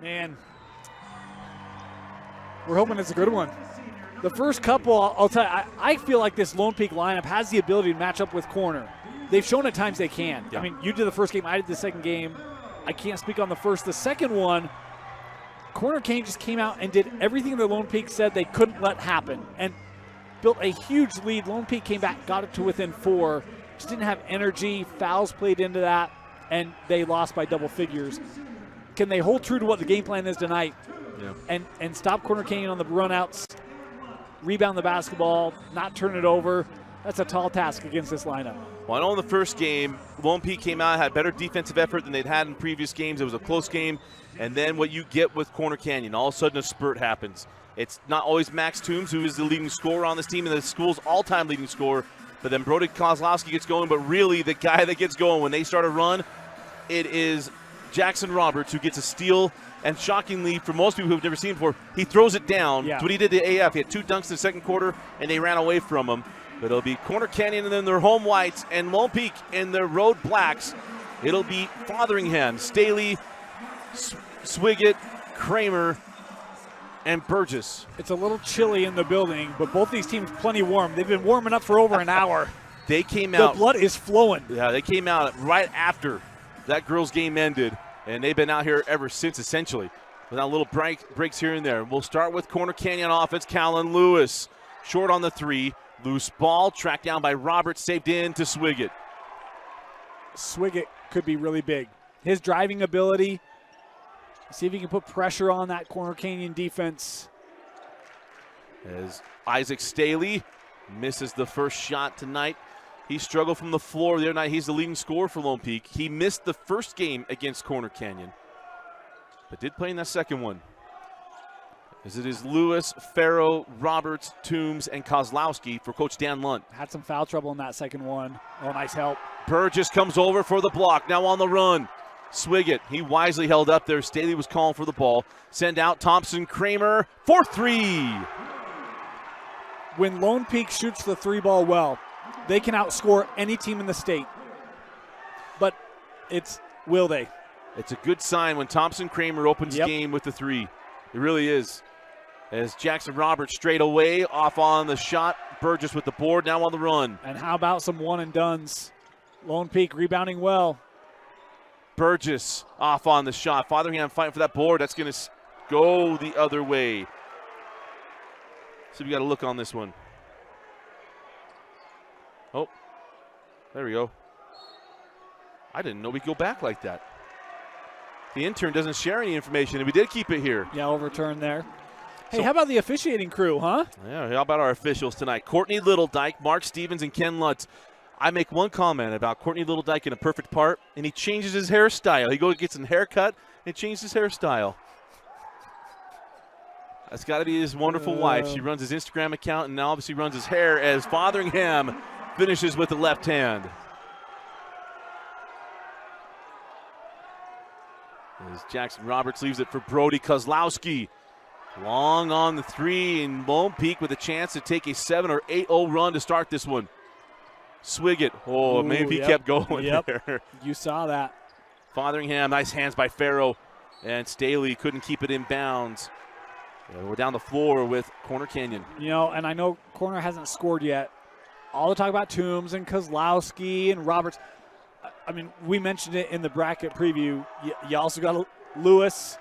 Man, we're hoping it's a good one. The first couple, I'll tell you, I feel like this Lone Peak lineup has the ability to match up with corner. They've shown at times they can. Yeah. I mean, you did the first game, I did the second game. I can't speak on the first. The second one, Corner Canyon just came out and did everything that Lone Peak said they couldn't let happen and built a huge lead. Lone Peak came back, got it to within 4. Just didn't have energy. Fouls played into that, and they lost by double figures. Can they hold true to what the game plan is tonight and stop Corner Canyon on the runouts, rebound the basketball, not turn it over? That's a tall task against this lineup. Well, I know in the first game, Lone Peak came out, had better defensive effort than they'd had in previous games. It was a close game. And then what you get with Corner Canyon, all of a sudden a spurt happens. It's not always Max Toombs, who is the leading scorer on this team and the school's all-time leading scorer. But then Brody Kozlowski gets going. But really, the guy that gets going when they start a run, it is Jackson Roberts, who gets a steal. And shockingly, for most people who have never seen it before, he throws it down. Yeah. That's what he did to AF. He had 2 dunks in the second quarter, and they ran away from him. But it'll be Corner Canyon and then their home whites, and Lone Peak in their road blacks. It'll be Fotheringham, Staley, Swiggett, Kramer, and Burgess. It's a little chilly in the building, but both these teams plenty warm. They've been warming up for over an hour. They came The out. blood is flowing. Yeah, they came out right after that girls' game ended, and they've been out here ever since, essentially. Without little breaks here and there. We'll start with Corner Canyon offense. Callan Lewis, short on the 3. Loose ball, tracked down by Roberts, saved in to Swiggett. Swiggett could be really big. His driving ability, see if he can put pressure on that Corner Canyon defense. As Isaac Staley misses the first shot tonight. He struggled from the floor the other night. He's the leading scorer for Lone Peak. He missed the first game against Corner Canyon, but did play in that second one. As it is Lewis, Farrow, Roberts, Toombs, and Kozlowski for Coach Dan Lunt. Had some foul trouble in that second one. Oh, nice help. Burgess comes over for the block, now on the run. Swiggett, he wisely held up there. Staley was calling for the ball. Send out Thompson, Kramer for 3. When Lone Peak shoots the 3 ball well, they can outscore any team in the state. But will they? It's a good sign when Thompson Kramer opens the game with the 3. It really is. As Jackson Roberts straight away off on the shot. Burgess with the board, now on the run. And how about some one and dones? Lone Peak rebounding well. Burgess off on the shot. Fotheringham fighting for that board. That's going to go the other way. So we got to look on this one. Oh, there we go. I didn't know we could go back like that. The intern doesn't share any information, and we did keep it here. Yeah, overturned there. Hey, how about the officiating crew, huh? Yeah, how about our officials tonight? Courtney Littledyke, Mark Stevens, and Ken Lutz. I make one comment about Courtney Littledyke in A Perfect Part, and he changes his hairstyle. He goes and gets a haircut and changes his hairstyle. That's got to be his wonderful wife. She runs his Instagram account and now obviously runs his hair as Fotheringham finishes with the left hand. As Jackson Roberts leaves it for Brody Kozlowski. Long on the 3, and Lone Peak with a chance to take a 7 or 8-0 run to start this one. Swiggett. Oh, maybe he kept going there. You saw that. Fotheringham, nice hands by Farrow. And Staley couldn't keep it in bounds. We're down the floor with Corner Canyon. You know, and I know Corner hasn't scored yet. All the talk about Toombs and Kozlowski and Roberts. I mean, we mentioned it in the bracket preview. You also got Lewis,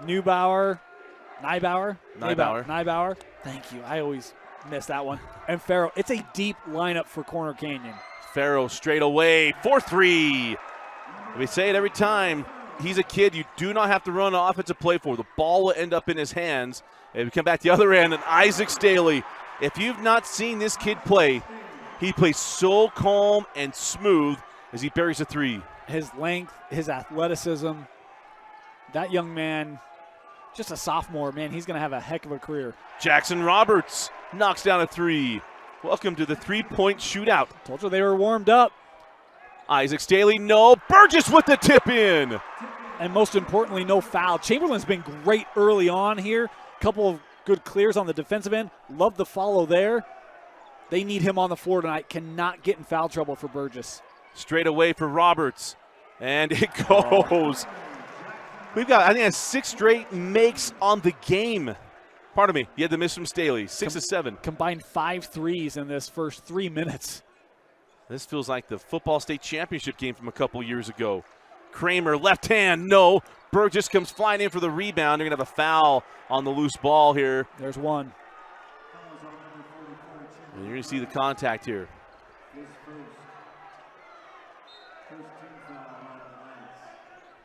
Neubauer. Neibauer. Thank you. I always miss that one. And Farrow. It's a deep lineup for Corner Canyon. Farrow straight away, 4-3. We say it every time. He's a kid you do not have to run an offensive play for. The ball will end up in his hands. And we come back the other end, and Isaac Staley. If you've not seen this kid play, he plays so calm and smooth as he buries a 3. His length, his athleticism. That young man, just a sophomore, man, he's going to have a heck of a career. Jackson Roberts knocks down a 3. Welcome to the 3-point shootout. Told you they were warmed up. Isaac Staley, no. Burgess with the tip in. And most importantly, no foul. Chamberlain's been great early on here. Couple of good clears on the defensive end. Love the follow there. They need him on the floor tonight. Cannot get in foul trouble for Burgess. Straight away for Roberts. And it goes. We've got, I think, 6 straight makes on the game. Pardon me. You had to miss from Staley. 6 of 7. Combined 5 threes in this first 3 minutes. This feels like the football state championship game from a couple years ago. Kramer, left hand, no. Burgess comes flying in for the rebound. They're going to have a foul on the loose ball here. There's one. And you're going to see the contact here.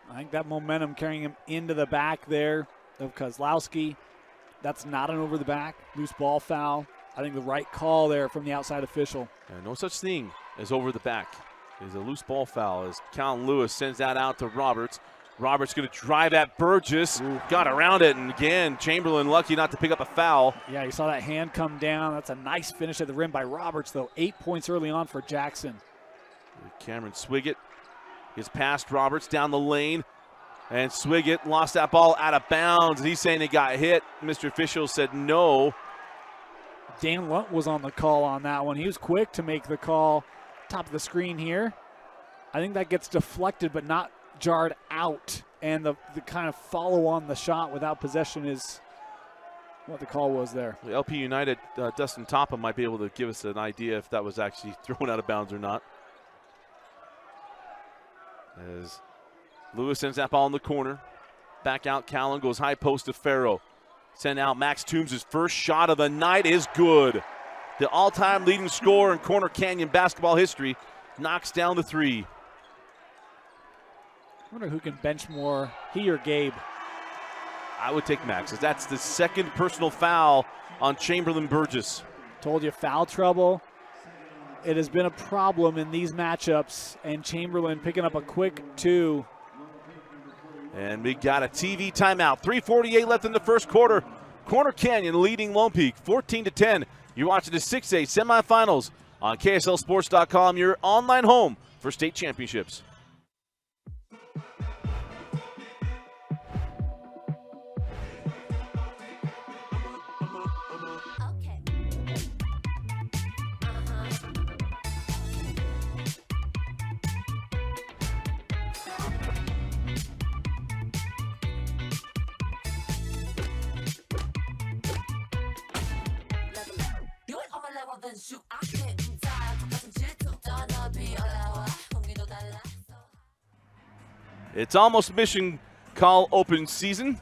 I think that momentum carrying him into the back there of Kozlowski. That's not an over the back. Loose ball foul. I think the right call there from the outside official. And no such thing as over the back. It's a loose ball foul as Callan Lewis sends that out to Roberts. Roberts going to drive at Burgess. Ooh. Got around it, and again, Chamberlain lucky not to pick up a foul. Yeah, you saw that hand come down. That's a nice finish at the rim by Roberts, though. 8 points early on for Jackson. Cameron Swiggett gets past Roberts down the lane, and Swiggett lost that ball out of bounds. He's saying he got hit. Mr. Official said no. Dan Lunt was on the call on that one. He was quick to make the call. Top of the screen here. I think that gets deflected but not jarred out. And the kind of follow on the shot without possession is what the call was there. The LP United, Dustin Topham might be able to give us an idea if that was actually thrown out of bounds or not. As Lewis sends that ball in the corner. Back out, Callan goes high post to Farrow. Send out Max Toombs' first shot of the night is good. The all-time leading scorer in Corner Canyon basketball history knocks down the 3. I wonder who can bench more, he or Gabe. I would take Max, as that's the second personal foul on Chamberlain Burgess. Told you, foul trouble. It has been a problem in these matchups, and Chamberlain picking up a quick 2. And we got a TV timeout. 3:48 left in the first quarter. Corner Canyon leading Lone Peak 14-10. You're watching the 6A semifinals on KSLSports.com, your online home for state championships. It's almost mission call open season.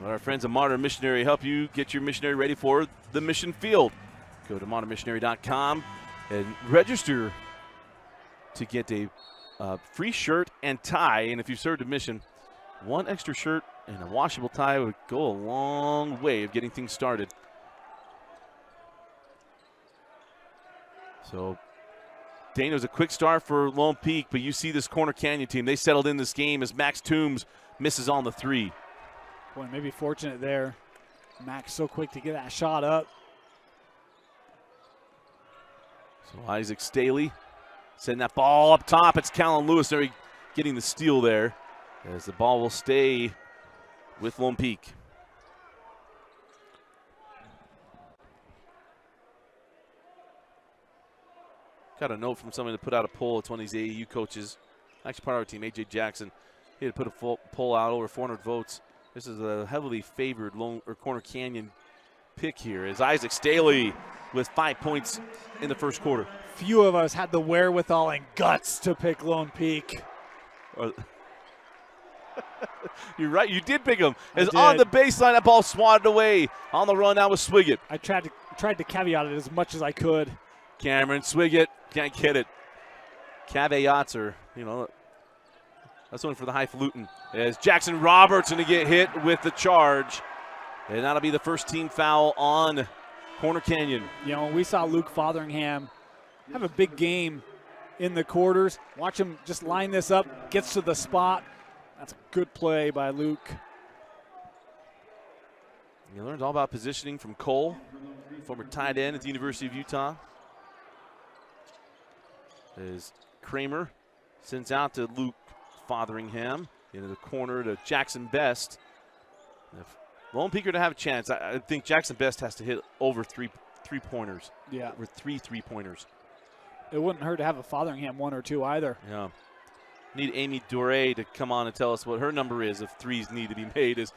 Our friends at Modern Missionary help you get your missionary ready for the mission field. Go to modernmissionary.com and register to get a free shirt and tie. And if you've served a mission, one extra shirt and a washable tie would go a long way of getting things started. So Dana's a quick start for Lone Peak, but you see this Corner Canyon team. They settled in this game as Max Toombs misses on the 3. Boy, maybe fortunate there. Max so quick to get that shot up. So Isaac Staley sending that ball up top. It's Callan Lewis there getting the steal there as the ball will stay with Lone Peak. Got a note from somebody to put out a poll. It's one of these AAU coaches, actually part of our team, AJ Jackson. He had to put a poll out, over 400 votes. This is a heavily favored Corner Canyon pick here as Isaac Staley with 5 points in the first quarter. Few of us had the wherewithal and guts to pick Lone Peak. You're right, you did pick him. As on the baseline, that ball swatted away. On the run now with Swiggett. I tried to caveat it as much as I could. Cameron Swiggett can't get it. Caveats are, that's one for the highfalutin. As Jackson Roberts going to get hit with the charge. And that'll be the first team foul on Corner Canyon. We saw Luke Fotheringham have a big game in the quarters. Watch him just line this up, gets to the spot. That's a good play by Luke. You learned all about positioning from Cole, former tight end at the University of Utah. As Kramer sends out to Luke Fotheringham into the corner to Jackson Best. If Lone Peak are to have a chance, I think Jackson Best has to hit over three-pointers. Yeah. Or three three-pointers. It wouldn't hurt to have a Fotheringham 1 or 2 either. Yeah. Need Amy Dore to come on and tell us what her number is if threes need to be made. As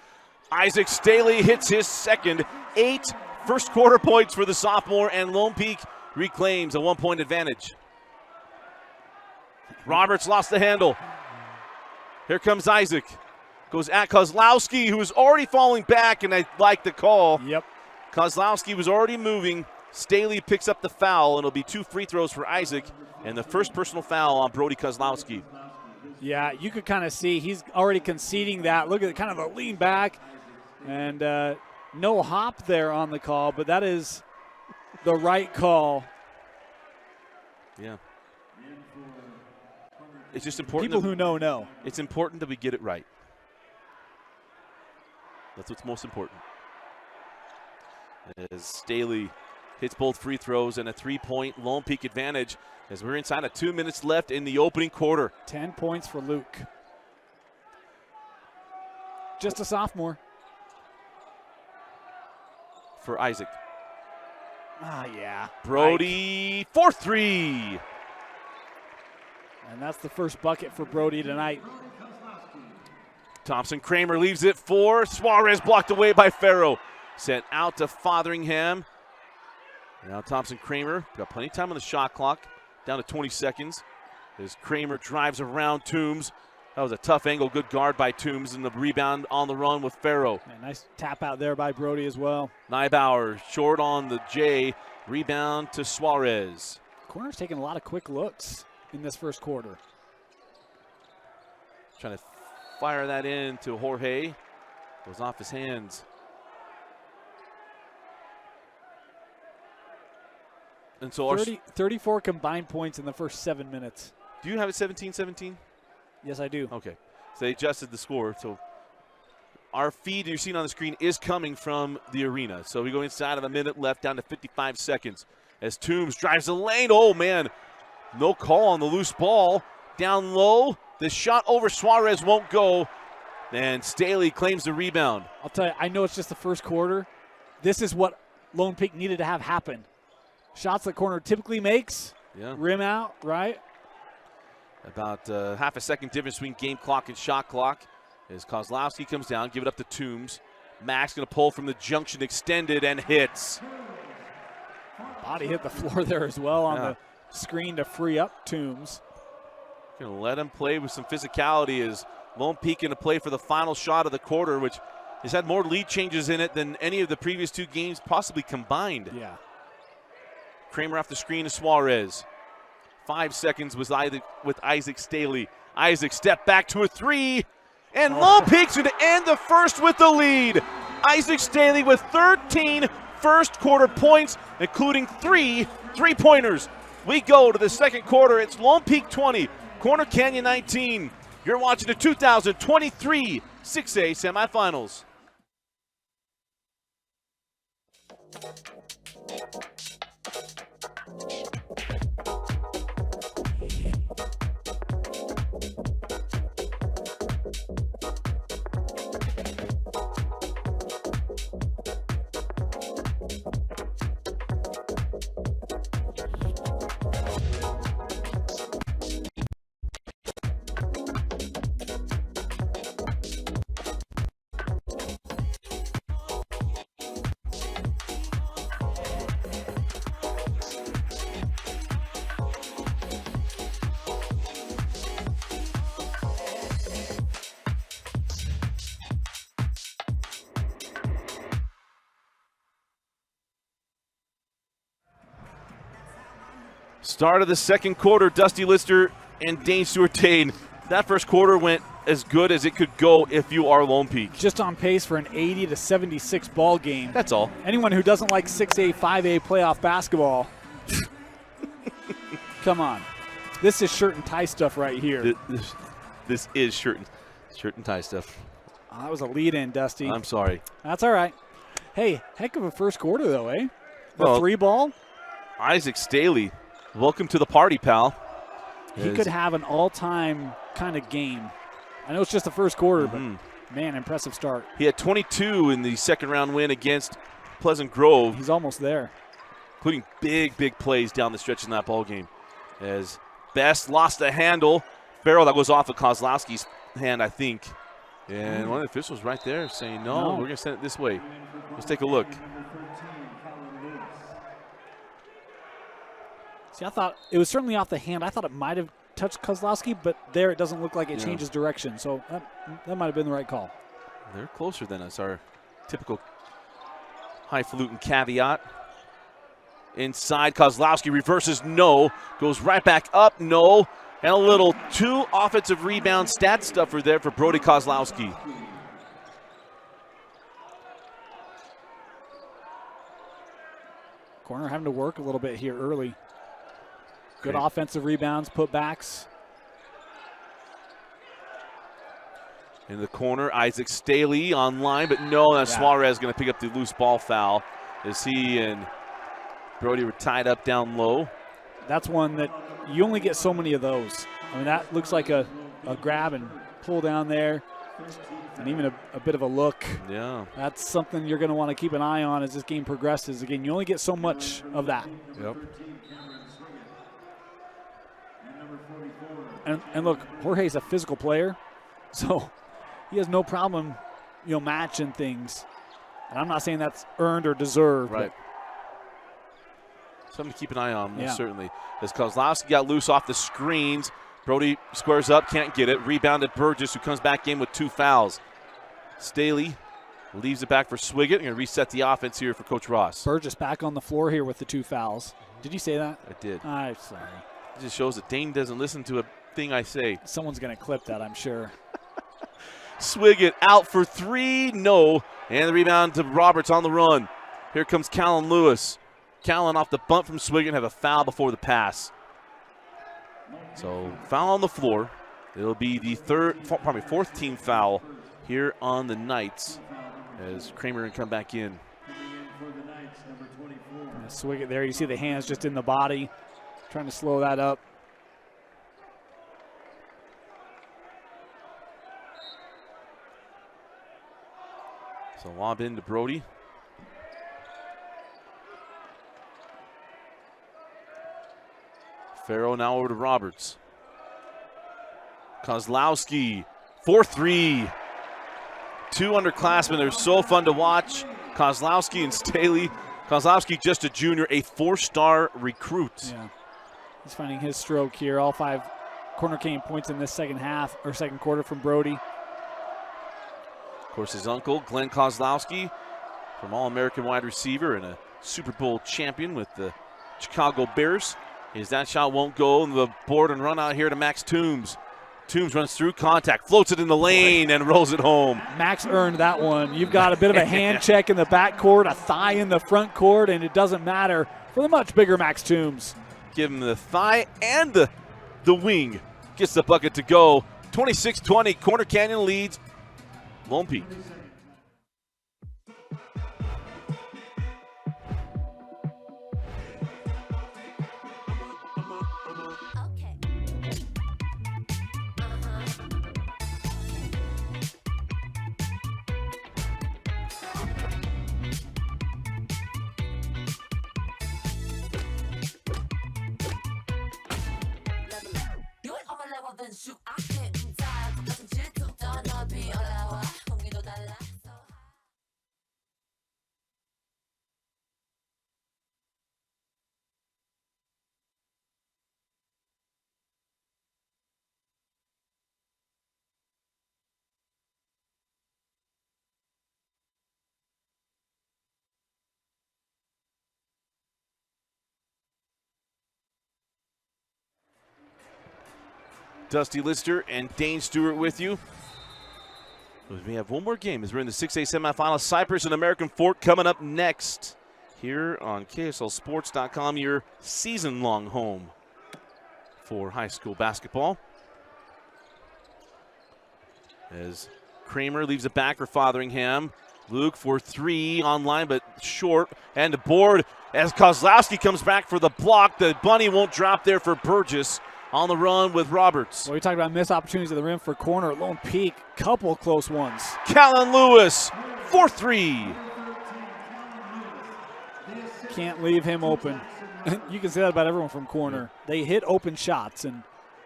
Isaac Staley hits his second, 8 first-quarter points for the sophomore, and Lone Peak reclaims a 1-point advantage. Roberts lost the handle. Here comes Isaac. Goes at Kozlowski, who is already falling back, and I like the call. Yep. Kozlowski was already moving. Staley picks up the foul, and it'll be 2 free throws for Isaac, and the first personal foul on Brody Kozlowski. Yeah, you could kind of see he's already conceding that. Look at kind of the lean back, and no hop there on the call, but that is the right call. Yeah. It's just important. People who know. It's important that we get it right. That's what's most important. As Staley hits both free throws and a 3-point Lone Peak advantage as we're inside of 2 minutes left in the opening quarter. 10 points for Luke. Just a sophomore. For Isaac. Yeah. Brody, 4-3. And that's the first bucket for Brody tonight. Thompson Kramer leaves it for Suarez, blocked away by Farrow. Sent out to Fotheringham. Now Thompson Kramer got plenty of time on the shot clock. Down to 20 seconds. As Kramer drives around Toombs. That was a tough angle, good guard by Toombs, and the rebound on the run with Farrow. Yeah, nice tap out there by Brody as well. Neibauer short on the J. Rebound to Suarez. Corner's taking a lot of quick looks in this first quarter. Trying to fire that in to Jorge. Goes off his hands. And so 34 combined points in the first 7 minutes. Do you have it 17-17? Yes, I do. Okay. So they adjusted the score. So our feed you're seeing on the screen is coming from the arena. So we go inside of a minute left, down to 55 seconds. As Toombs drives the lane. Oh, man. No call on the loose ball. Down low. The shot over Suarez won't go. And Staley claims the rebound. I'll tell you, I know it's just the first quarter. This is what Lone Peak needed to have happen. Shots that Corner typically makes. Yeah. Rim out, right? About half a second difference between game clock and shot clock. As Kozlowski comes down, give it up to Toombs. Max going to pull from the junction, extended, and hits. Body hit the floor there as well on the screen to free up Toombs. Going to let him play with some physicality as Lone Peak going to play for the final shot of the quarter, which has had more lead changes in it than any of the previous 2 games possibly combined. Yeah. Kramer off the screen to Suarez. 5 seconds with Isaac Staley. Isaac step back to a 3. And Lone Peak's going to end the first with the lead. Isaac Staley with 13 first quarter points, including 3 3-pointers. We go to the second quarter. It's Lone Peak 20, Corner Canyon 19. You're watching the 2023 6A semifinals. Start of the second quarter, Dusty Lister and Dane Stewart-Tane. That first quarter went as good as it could go if you are Lone Peak. Just on pace for an 80-76 ball game. That's all. Anyone who doesn't like 6A, 5A playoff basketball, come on. This is shirt and tie stuff right here. This is shirt and tie stuff. Oh, that was a lead-in, Dusty. I'm sorry. That's all right. Hey, heck of a first quarter, though, eh? The Well, 3-ball. Isaac Staley, welcome to the party, pal. He could have an all-time kind of game. I know it's just the first quarter, but, man, impressive start. He had 22 in the second-round win against Pleasant Grove. He's almost there. Including big plays down the stretch in that ball game. As Best lost the handle. Farrell, that goes off of Kozlowski's hand, I think. And one of the officials right there saying, no, we're going to send it this way. Let's take a look. See, I thought it was certainly off the hand. I thought it might have touched Kozlowski, but there it doesn't look like it changes direction. So that might have been the right call. They're closer than us, our typical highfalutin caveat. Inside, Kozlowski reverses, no. Goes right back up, no. And a little 2 offensive rebound stat stuffer there for Brody Kozlowski. Corner having to work a little bit here early. Good offensive rebounds, putbacks. In the corner, Isaac Staley online, but no, and Suarez going to pick up the loose ball foul as he and Brody were tied up down low. That's one that you only get so many of those. I mean, that looks like a grab and pull down there, and even a bit of a look. Yeah. That's something you're going to want to keep an eye on as this game progresses. Again, you only get so much of that. Yep. And look, Jorge's a physical player, so he has no problem, matching things. And I'm not saying that's earned or deserved. Right. Something to keep an eye on, most certainly. As Kozlowski got loose off the screens, Brody squares up, can't get it. Rebounded Burgess, who comes back in with 2 fouls. Staley leaves it back for Swiggett. Going to reset the offense here for Coach Ross. Burgess back on the floor here with the 2 fouls. Did you say that? I did. I'm sorry. It just shows that Dane doesn't listen to a thing I say. Someone's going to clip that, I'm sure. Swiggett out for 3, no. And the rebound to Roberts on the run. Here comes Callan Lewis. Callan off the bump from Swiggett, have a foul before the pass. So foul on the floor. It'll be the 4th team foul here on the Knights as Kramer can come back in. Swiggett there, you see the hands just in the body, trying to slow that up. So lob into Brody. Farrell now over to Roberts. Kozlowski, 4-3. 2 underclassmen. They're so fun to watch. Kozlowski and Staley. Kozlowski, just a junior, a 4-star recruit. Yeah, he's finding his stroke here. All 5 Corner Cane points in this second quarter from Brody. Of course, his uncle, Glenn Kozlowski, from All-American wide receiver and a Super Bowl champion with the Chicago Bears. That shot won't go, and the board and run out here to Max Toombs. Toombs runs through contact, floats it in the lane, and rolls it home. Max earned that one. You've got a bit of a hand check in the back court, a thigh in the front court, and it doesn't matter for the much bigger Max Toombs. Give him the thigh and the wing. Gets the bucket to go. 26-20, Corner Canyon leads Lone Peak. Dusty Lister and Dane Stewart with you. We have one more game as we're in the 6A semifinal. Cypress and American Fork coming up next here on KSLSports.com, your season-long home for high school basketball. As Kramer leaves it back for Fotheringham. Luke for 3 online, but short. And the board as Kozlowski comes back for the block. The bunny won't drop there for Burgess. On the run with Roberts. Well, we talked about missed opportunities at the rim for Corner. Lone Peak, couple close ones. Callan Lewis, 4-3. Can't leave him open. You can say that about everyone from Corner. They hit open shots, and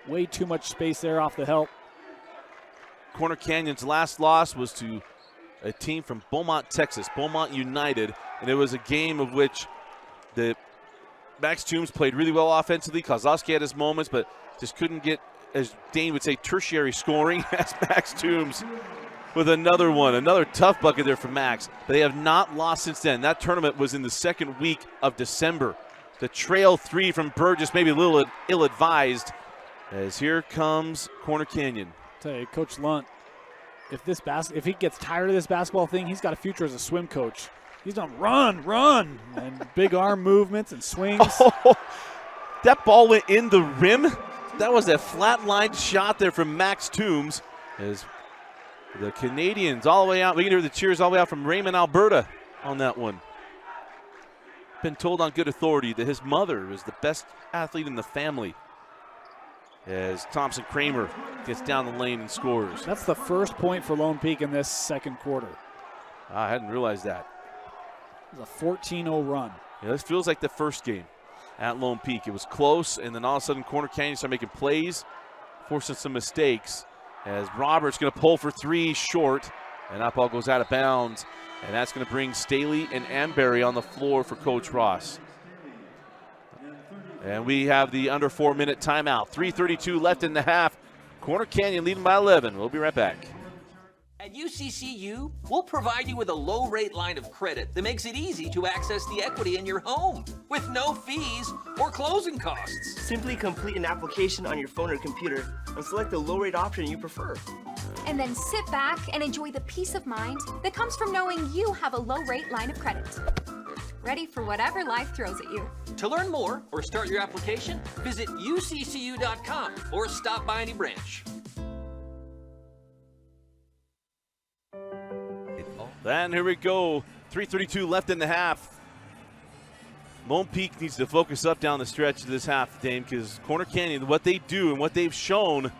Way too much space there off the help. Corner Canyon's last loss was to a team from Beaumont, Texas, Beaumont United, and it was a game of which the Max Toombs played really well offensively. Kozlowski had his moments, but just couldn't get, as Dane would say, tertiary scoring as Max Toombs with another one. Another tough bucket there for Max. They have not lost since then. That tournament was in the second week of December. The trail three from Burgess, maybe a little ill-advised, as here comes Corner Canyon. Tell you, Coach Lunt, if he gets tired of this basketball thing, he's got a future as a swim coach. He's done run, and big arm movements and swings. Oh, that ball went in the rim. That was a flat-lined shot there from Max Toombs. As the Canadians all the way out, we can hear the cheers all the way out from Raymond, Alberta on that one. Been told on good authority that his mother is the best athlete in the family. As Thompson Kramer gets down the lane and scores. That's the first point for Lone Peak in this second quarter. I hadn't realized that. It was a 14-0 run. Yeah, this feels like the first game at Lone Peak. It was close, and then all of a sudden Corner Canyon started making plays, forcing some mistakes. As Roberts going to pull for three short, and that ball goes out of bounds. And that's going to bring Staley and Amberry on the floor for Coach Ross. And we have the under 4-minute timeout. 3:32 left in the half. Corner Canyon leading by 11. We'll be right back. At UCCU, we'll provide you with a low-rate line of credit that makes it easy to access the equity in your home with no fees or closing costs. Simply complete an application on your phone or computer and select the low-rate option you prefer. And then sit back and enjoy the peace of mind that comes from knowing you have a low-rate line of credit. Ready for whatever life throws at you. To learn more or start your application, visit uccu.com or stop by any branch. And here we go. 3:32 left in the half. Lone Peak needs to focus up down the stretch of this half, Dame, because Corner Canyon, what they do and what they've shown,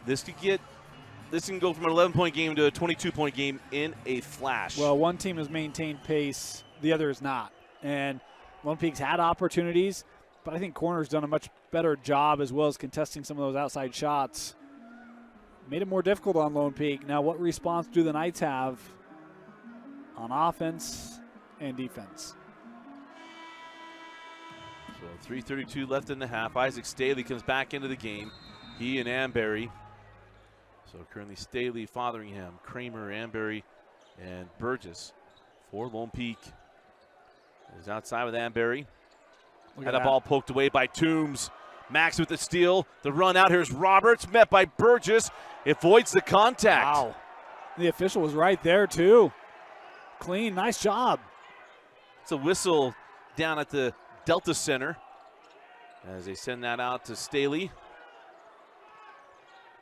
this can go from an 11-point game to a 22-point game in a flash. Well, one team has maintained pace, the other is not. And Lone Peak's had opportunities, but I think Corner's done a much better job as well as contesting some of those outside shots. Made it more difficult on Lone Peak. Now, what response do the Knights have on offense and defense? So 3:32 left in the half. Isaac Staley comes back into the game. He and Amberry. So currently Staley, Fotheringham, Kramer, Amberry, and Burgess for Lone Peak. Is outside with Amberry. Had a ball poked away by Toombs. Max with the steal. The run out. Here's Roberts, met by Burgess. Avoids the contact. Wow. The official was right there, too. Clean, nice job. It's a whistle down at the Delta Center as they send that out to Staley.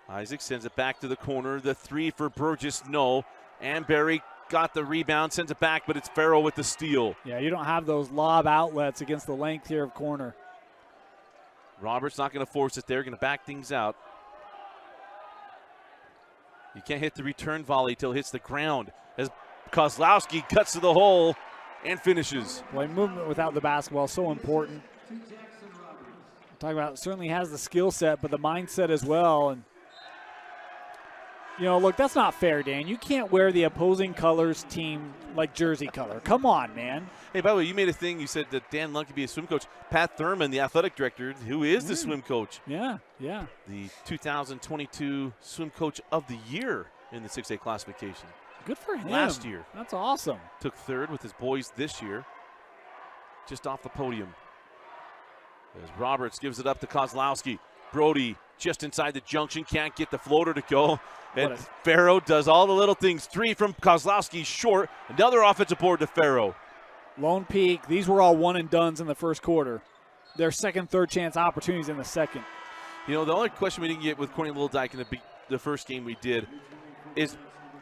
Isaac sends it back to the corner. The three for Burgess, no. Amberry got the rebound, sends it back, but it's Farrell with the steal. Yeah, you don't have those lob outlets against the length here of Corner. Roberts not going to force it there, going to back things out. You can't hit the return volley till it hits the ground as Kozlowski cuts to the hole and finishes. Boy, movement without the basketball is so important. Talking about certainly has the skill set, but the mindset as well. And you know, look, that's not fair, Dan. You can't wear the opposing colors team like jersey color. Come on, man. Hey, by the way, you made a thing. You said that Dan Lund could be a swim coach. Pat Thurman, the athletic director, who is the swim coach. Yeah. The 2022 swim coach of the year in the 6A classification. Good for him. Last year. That's awesome. Took third with his boys this year. Just off the podium. As Roberts gives it up to Kozlowski. Brody just inside the junction, can't get the floater to go. And Farrow does all the little things. Three from Kozlowski, short. Another offensive board to Farrow. Lone Peak, these were all one and dones in the first quarter. Their second, third chance opportunities in the second. You know, the only question we didn't get with Courtney Little Dyke in the first game we did is,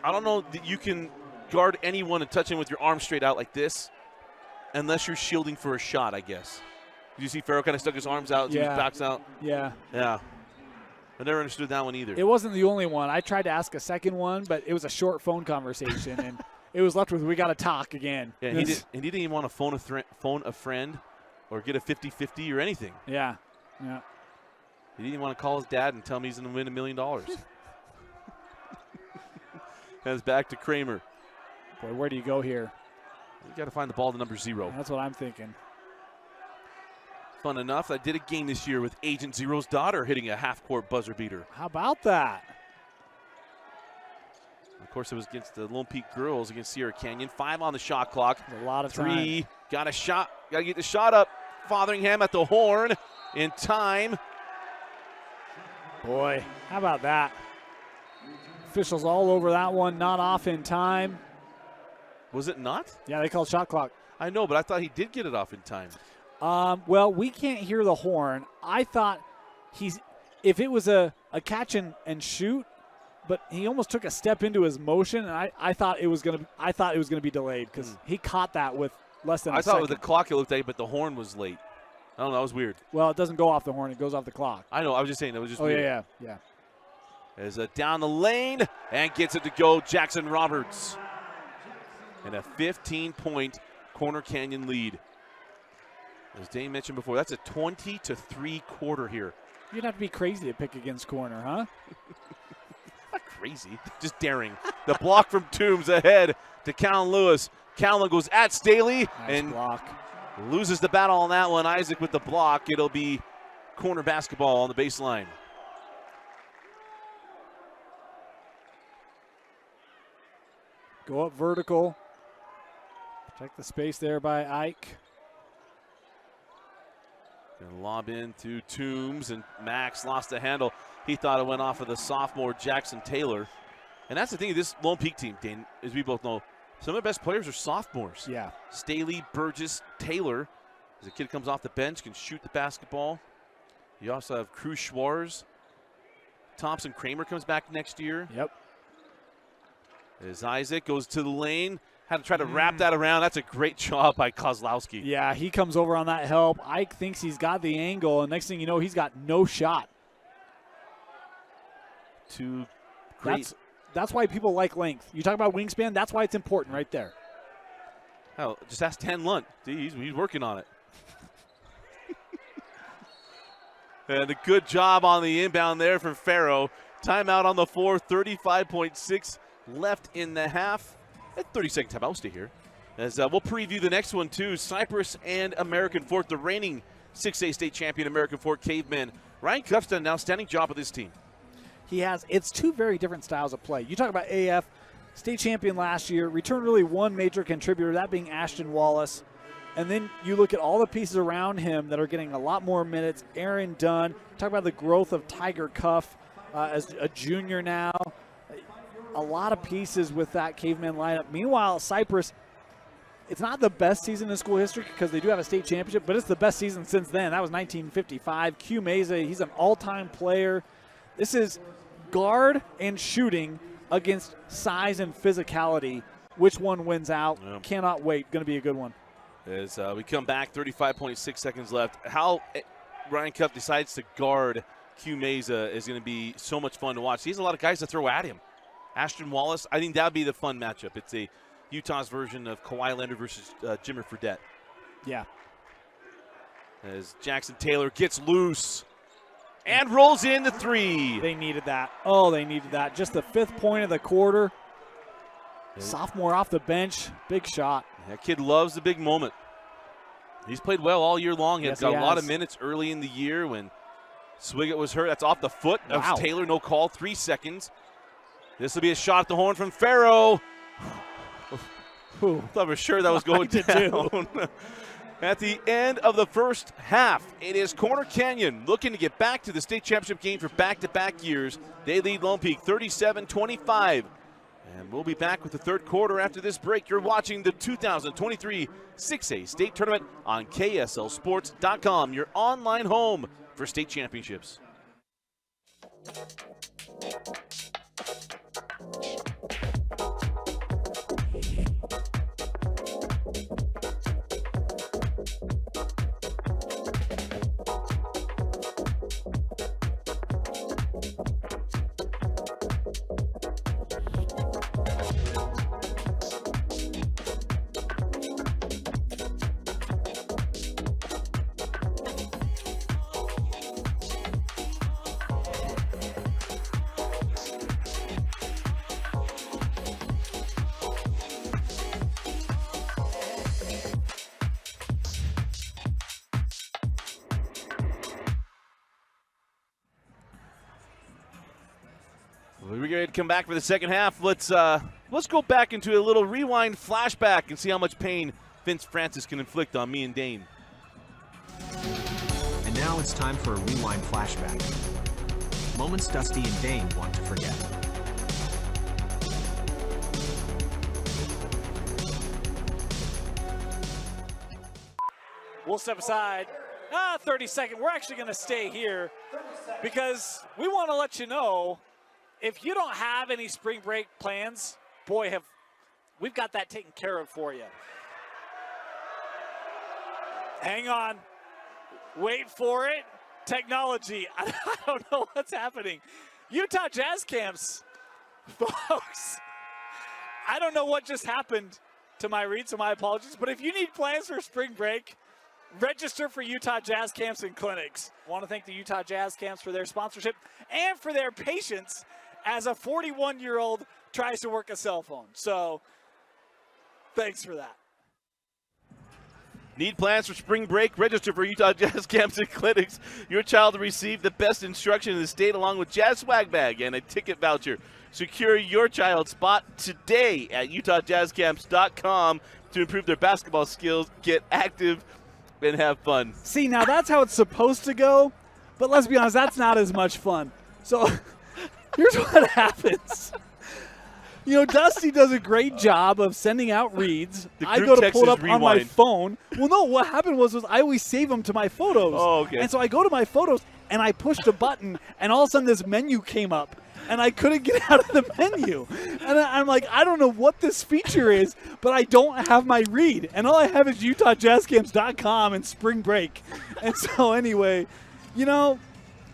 I don't know that you can guard anyone and touch him with your arm straight out like this unless you're shielding for a shot, I guess. Did you see Farrow kind of stuck his arms out, his backs out? Yeah. I never understood that one either. It wasn't the only one. I tried to ask a second one, but it was a short phone conversation, and it was left with, we got to talk again. Yeah, he didn't even want to phone a friend or get a 50-50 or anything. Yeah. He didn't even want to call his dad and tell him he's going to win $1 million. That's back to Kramer. Boy, where do you go here? You got to find the ball to number 0. That's what I'm thinking. Fun enough, I did a game this year with Agent Zero's daughter hitting a half-court buzzer beater. How about that? Of course, it was against the Lone Peak girls against Sierra Canyon. 5 on the shot clock. A lot of 3. time. Got a shot. Got to get the shot up. Fotheringham at the horn in time. Boy, how about that? Officials all over that one, not off in time. Was it not? Yeah, they called shot clock. I know, but I thought he did get it off in time. Well, we can't hear the horn. I thought if it was a catch and shoot, but he almost took a step into his motion, and I thought it was gonna be delayed because he caught that with less than a second. I thought with the clock it looked like, but the horn was late. I don't know, that was weird. Well, it doesn't go off the horn; it goes off the clock. I know. I was just saying that was just. Oh weird. yeah. As down the lane and gets it to go, Jackson Roberts, and a 15-point Corner Canyon lead. As Dane mentioned before, that's a 20-3 quarter here. You'd have to be crazy to pick against Corner, huh? Not crazy, just daring. The block from Toombs ahead to Callan Lewis. Callan goes at Staley Nice and block. loses the battle on that one. Isaac with the block. It'll be corner basketball on the baseline. Go up vertical. Protect the space there by Ike. Gonna lob in to Toombs, and Max lost the handle. He thought it went off of the sophomore Jackson Taylor. And that's the thing of this Lone Peak team, Dane, as we both know, some of the best players are sophomores. Yeah. Staley, Burgess, Taylor. As a kid comes off the bench, can shoot the basketball. You also have Cruz Schwarz. Thompson Kramer comes back next year. Yep. As Isaac goes to the lane, had to try to wrap that around. That's a great job by Kozlowski. Yeah, he comes over on that help. Ike thinks he's got the angle, and next thing you know, he's got no shot. Two great. That's why people like length. You talk about wingspan, that's why it's important right there. Hell, just ask Tan Lunt. He's working on it. And a good job on the inbound there from Farrow. Timeout on the floor, 35.6 left in the half. A 30-second timeout, stay here. As we'll preview the next one, too. Cypress and American Fort, the reigning 6A state champion American Fort Cavemen. Ryan Cuff's done an outstanding job with this team. He has. It's two very different styles of play. You talk about AF, state champion last year, returned really one major contributor, that being Ashton Wallace. And then you look at all the pieces around him that are getting a lot more minutes. Aaron Dunn, talk about the growth of Tiger Cuff as a junior now. A lot of pieces with that Caveman lineup. Meanwhile, Cypress, it's not the best season in school history because they do have a state championship, but it's the best season since then. That was 1955. Q Meza, he's an all-time player. This is guard and shooting against size and physicality. Which one wins out? Yeah. Cannot wait. Going to be a good one. As we come back, 35.6 seconds left. How Ryan Cuff decides to guard Q Meza is going to be so much fun to watch. He has a lot of guys to throw at him. Ashton Wallace, I think that would be the fun matchup. It's a Utah's version of Kawhi Leonard versus Jimmer Fredette. Yeah. As Jackson Taylor gets loose and rolls in the three. They needed that. Oh, they needed that. Just the 5th point of the quarter. Sophomore off the bench. Big shot. That kid loves the big moment. He's played well all year long. He's got a lot of has. minutes early in the year when Swiggett was hurt. That's off the foot of Wow. Taylor. No call. 3 seconds. This will be a shot at the horn from Farrow. Thought for sure that was going down. At the end of the first half, it is Corner Canyon looking to get back to the state championship game for back-to-back years. They lead Lone Peak 37-25. And we'll be back with the third quarter after this break. You're watching the 2023 6A State Tournament on KSLSports.com, your online home for state championships. We're going to come back for the second half. Let's go back into a little rewind flashback and see how much pain Vince Francis can inflict on me and Dane. And now it's time for a rewind flashback. Moments Dusty and Dane want to forget. We'll step aside. 30 seconds. We're actually going to stay here because we want to let you know if you don't have any spring break plans, boy, we've got that taken care of for you. Hang on. Wait for it. Technology. I don't know what's happening. Utah Jazz Camps. Folks, I don't know what just happened to my read, so my apologies. But if you need plans for spring break, register for Utah Jazz Camps and Clinics. I want to thank the Utah Jazz Camps for their sponsorship and for their patience as a 41-year-old tries to work a cell phone. So thanks for that. Need plans for spring break? Register for Utah Jazz Camps and Clinics. Your child will receive the best instruction in the state along with Jazz Swag Bag and a ticket voucher. Secure your child's spot today at UtahJazzCamps.com to improve their basketball skills, get active, and have fun. See, now that's how it's supposed to go, but let's be honest, that's not as much fun. So here's what happens. You know, Dusty does a great job of sending out reads. I go to pull it up on my phone. Well, no, what happened was I always save them to my photos. Oh, okay. And so I go to my photos, and I pushed a button, and all of a sudden this menu came up, and I couldn't get out of the menu. And I'm like, I don't know what this feature is, but I don't have my read. And all I have is UtahJazzCamps.com and spring break. And so anyway, you know,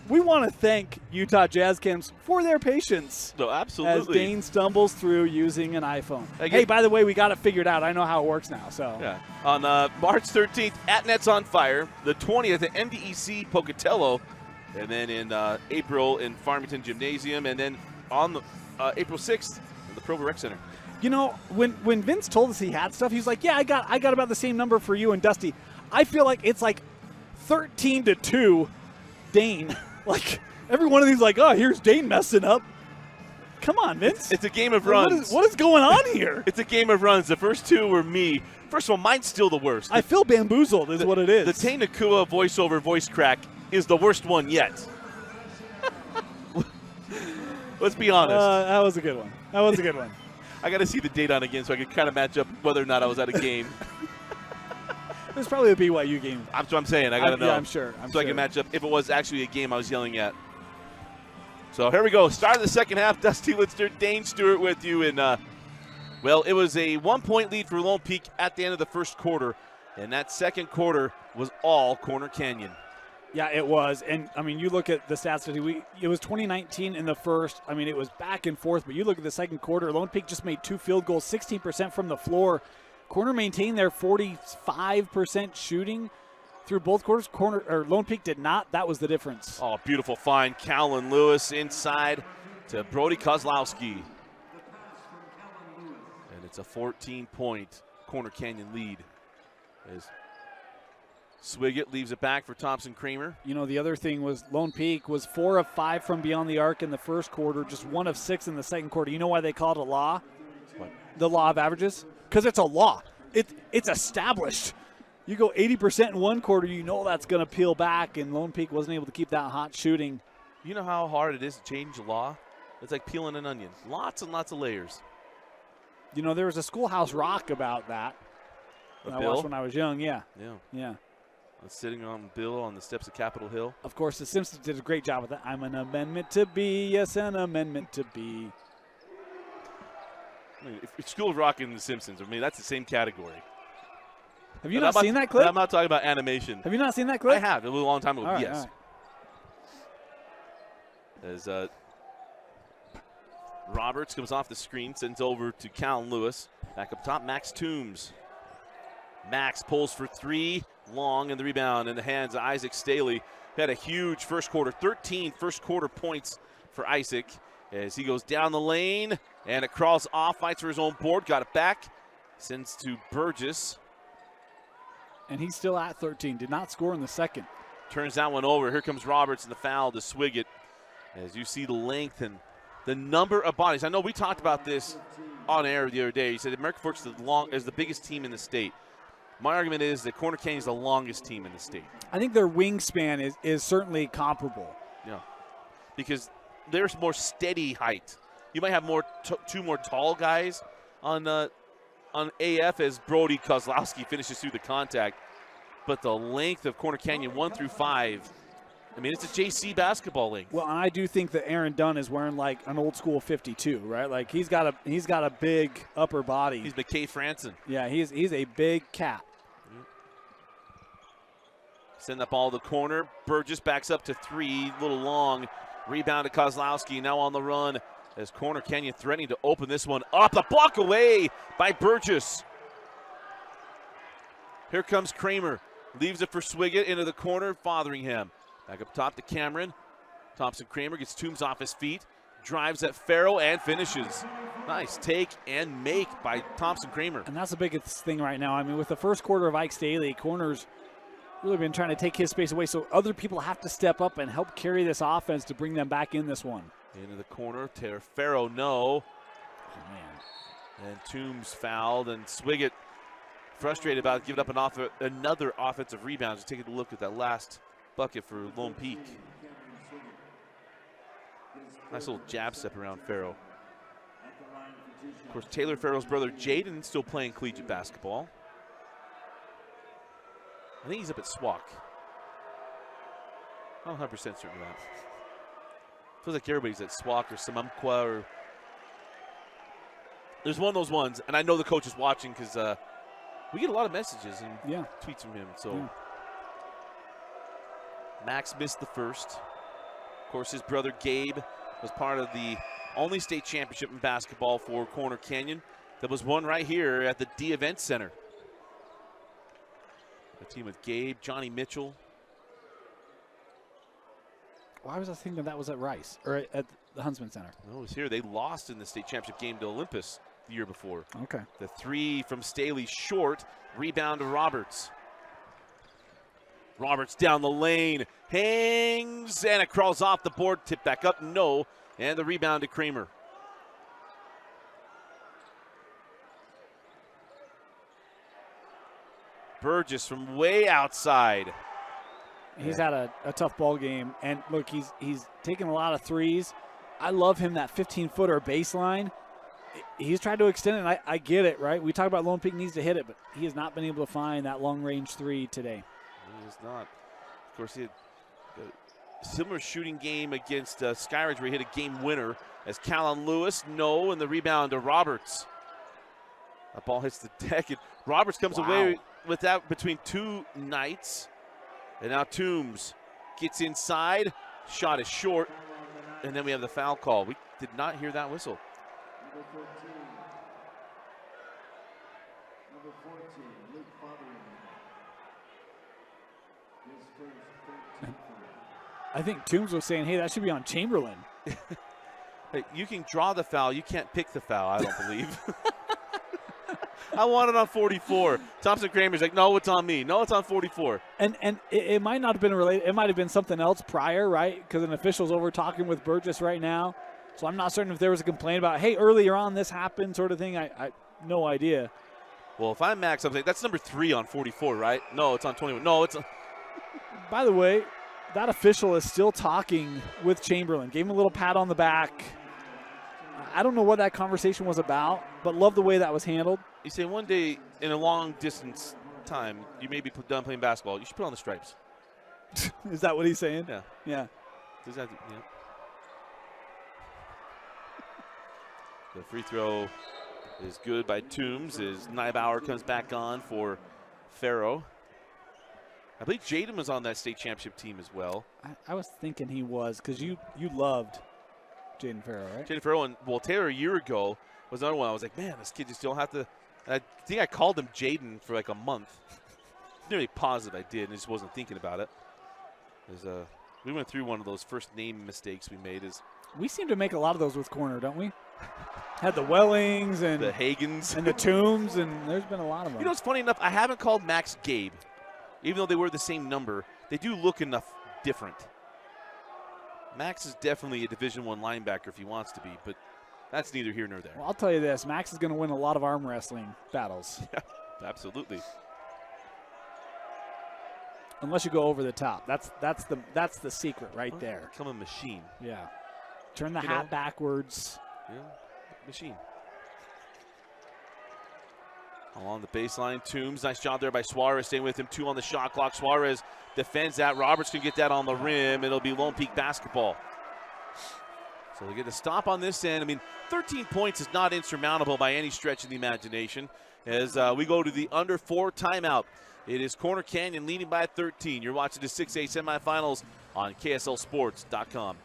we want to thank Utah Jazz Camps for their patience. No, absolutely. As Dane stumbles through using an iPhone. Hey, by the way, we got it figured out. I know how it works now. So yeah. On March 13th, at Nets on Fire. The 20th at NDEC Pocatello. And then in April in Farmington Gymnasium. And then on the April 6th in the Provo Rec Center. You know, when Vince told us he had stuff, he was like, yeah, I got about the same number for you and Dusty. I feel like it's like 13-2 Dane. Like, every one of these like, oh, here's Dane messing up. Come on, Vince. It's a game of runs. What is going on here? It's a game of runs. The first two were me. First of all, mine's still the worst. I feel bamboozled is what it is. The Tay Nakua voiceover voice crack is the worst one yet. Let's be honest. That was a good one. I got to see the date on again so I can kind of match up whether or not I was at a game. It was probably a BYU game. That's what I'm saying. I got to know. Yeah, I'm sure. I can match up if it was actually a game I was yelling at. So here we go. Start of the second half. Dusty Lidster, Dane Stewart with you. And, well, it was a 1-point lead for Lone Peak at the end of the first quarter. And that second quarter was all Corner Canyon. Yeah, it was. And, I mean, you look at the stats. It was 2019 in the first. I mean, it was back and forth. But you look at the second quarter, Lone Peak just made 2 field goals, 16% from the floor. Corner maintained their 45% shooting through both quarters. Lone Peak did not. That was the difference. Oh, beautiful find. Callan Lewis inside to Brody Kozlowski. And it's a 14-point Corner Canyon lead as Swiggett leaves it back for Thompson Kramer. You know, the other thing was Lone Peak was 4 of 5 from beyond the arc in the first quarter, just 1 of 6 in the second quarter. You know why they call it a law? What? The law of averages? Because it's a law. It's established. You go 80% in one quarter, you know that's going to peel back, and Lone Peak wasn't able to keep that hot shooting. You know how hard it is to change the law? It's like peeling an onion. Lots and lots of layers. You know, there was a Schoolhouse Rock about that. I watched when I was young, yeah. Yeah. Sitting on Bill on the steps of Capitol Hill. Of course, the Simpsons did a great job with that. I'm an amendment to be, yes, an amendment to be. I mean, if School of Rock and The Simpsons, I mean, that's the same category. Have you not seen that clip? I'm not talking about animation. Have you not seen that clip? I have. A little long time ago, all right, yes. All right. As Roberts comes off the screen, sends over to Callan Lewis. Back up top, Max Toombs. Max pulls for 3, long, and the rebound in the hands of Isaac Staley. Had a huge first quarter, 13 first quarter points for Isaac as he goes down the lane and across off, fights for his own board, got it back, sends to Burgess. And he's still at 13, did not score in the second. Turns that one over. Here comes Roberts and the foul to Swiggett. As you see the length and the number of bodies. I know we talked about this on air the other day. You said American Forks is the biggest team in the state. My argument is that Corner Canyon is the longest team in the state. I think their wingspan is certainly comparable. Yeah, because there's more steady height. You might have two more tall guys on AF as Brody Kozlowski finishes through the contact. But the length of Corner Canyon 1 through 5, I mean, it's a JC basketball length. Well, and I do think that Aaron Dunn is wearing like an old school 52, right? Like he's got a big upper body. He's McKay Franson. Yeah, he's a big cat. Send that ball to the corner. Burgess backs up to 3, little long. Rebound to Kozlowski, now on the run as Corner Canyon threatening to open this one up. A block away by Burgess. Here comes Kramer. Leaves it for Swiggett into the corner, fathering him. Back up top to Cameron. Thompson Kramer gets Toombs off his feet. Drives at Farrell and finishes. Nice take and make by Thompson Kramer. And that's the biggest thing right now. I mean, with the first quarter of Ike Staley, Corner's really been trying to take his space away, so other people have to step up and help carry this offense to bring them back in this one. Into the corner, Taylor Farrow, no. Oh, man. And Toombs fouled, and Swiggett frustrated about giving up another offensive rebound. Just taking a look at that last bucket for Lone Peak. Nice little jab step around Farrow. Of course, Taylor Farrow's brother Jaden still playing collegiate basketball. I think he's up at SWAC. I'm 100% certain of that. Feels like everybody's at SWAC or Samamqua or. There's one of those ones, and I know the coach is watching because we get a lot of messages and tweets from him. So Max missed the first. Of course, his brother Gabe was part of the only state championship in basketball for Corner Canyon that was won right here at the D Event Center. A team with Gabe, Johnny Mitchell. Why was I thinking that was at Rice or at the Huntsman Center? No, it was here. They lost in the state championship game to Olympus the year before. Okay. The 3 from Staley short. Rebound to Roberts. Roberts down the lane. Hangs, and it crawls off the board. Tip back up, no. And the rebound to Kramer. Burgess from way outside. He's had a tough ball game, and look, he's taken a lot of threes. I love him, that 15-footer baseline. He's tried to extend it, and I get it, right? We talk about Lone Peak needs to hit it, but he has not been able to find that long-range 3 today. He is not. Of course, he had a similar shooting game against Skyridge where he hit a game winner as Callan Lewis, no, and the rebound to Roberts. That ball hits the deck, and Roberts comes away with that between 2 Knights. And now Toombs gets inside. Shot is short. And then we have the foul call. We did not hear that whistle. I think Toombs was saying, hey, that should be on Chamberlain. Hey, you can draw the foul. You can't pick the foul, I don't believe. I want it on 44. Thompson Kramer's like, no, it's on me. No, it's on 44. And it might not have been related. It might have been something else prior, right? Because an official's over talking with Burgess right now. So I'm not certain if there was a complaint about, hey, earlier on this happened sort of thing. I no idea. Well, if I'm Max, I'm saying that's number 3 on 44, right? No, it's on 21. No, it's on. By the way, that official is still talking with Chamberlain. Gave him a little pat on the back. I don't know what that conversation was about, but love the way that was handled. You say one day in a long distance time, you may be done playing basketball. You should put on the stripes. Is that what he's saying? Yeah. Yeah. Yeah. The free throw is good by Toombs as Neibauer comes back on for Farrow. I believe Jaden was on that state championship team as well. I was thinking he was because you loved Jaden Farrow, right? Jaden Farrow and Taylor a year ago was another one. I was like, man, this kid just don't have to. I think I called him Jaden for like a month. Nearly positive I did, and just wasn't thinking about it. We went through one of those first name mistakes we made. We seem to make a lot of those with corner, don't we? Had the Wellings and the Hagens and the Toombs, and there's been a lot of them. You know, it's funny enough. I haven't called Max Gabe, even though they were the same number. They do look enough different. Max is definitely a Division I linebacker if he wants to be, but that's neither here nor there. Well, I'll tell you this, Max is going to win a lot of arm wrestling battles. Yeah, absolutely. Unless you go over the top. That's the secret right there. Become a machine. Yeah. Turn the You hat know. backwards. Yeah, machine. Along the baseline, Toombs. Nice job there by Suarez, staying with him. 2 on the shot clock. Suarez defends that. Roberts can get that on the rim. It'll be Lone Peak basketball. So they get a stop on this end. I mean, 13 points is not insurmountable by any stretch of the imagination. As we go to the under 4 timeout. It is Corner Canyon leading by 13. You're watching the 6A semifinals on KSLSports.com.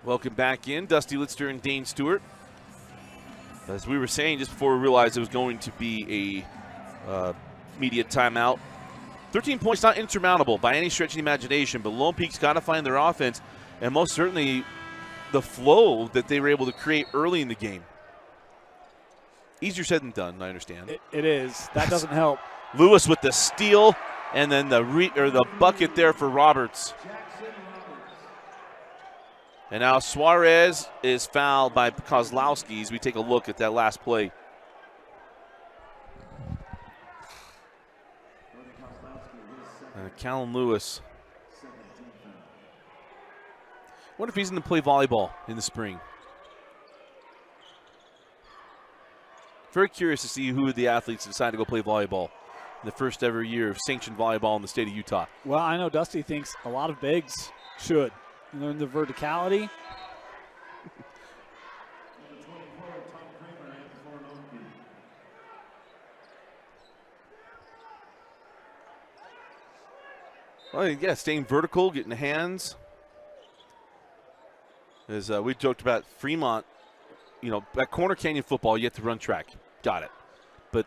Welcome back in, Dusty Litster and Dane Stewart. As we were saying just before we realized it was going to be a media timeout, 13 points not insurmountable by any stretch of the imagination, but Lone Peak's got to find their offense, and most certainly the flow that they were able to create early in the game. Easier said than done, I understand. It is. That doesn't help. Lewis with the steal, and then the bucket there for Roberts. And now Suarez is fouled by Kozlowski as we take a look at that last play. Callum Lewis. I wonder if he's going to play volleyball in the spring. Very curious to see who the athletes decide to go play volleyball in the first ever year of sanctioned volleyball in the state of Utah. Well, I know Dusty thinks a lot of bigs should learn the verticality. Well, yeah, staying vertical, getting the hands. As we joked about Fremont, you know, at Corner Canyon football, you have to run track. Got it. But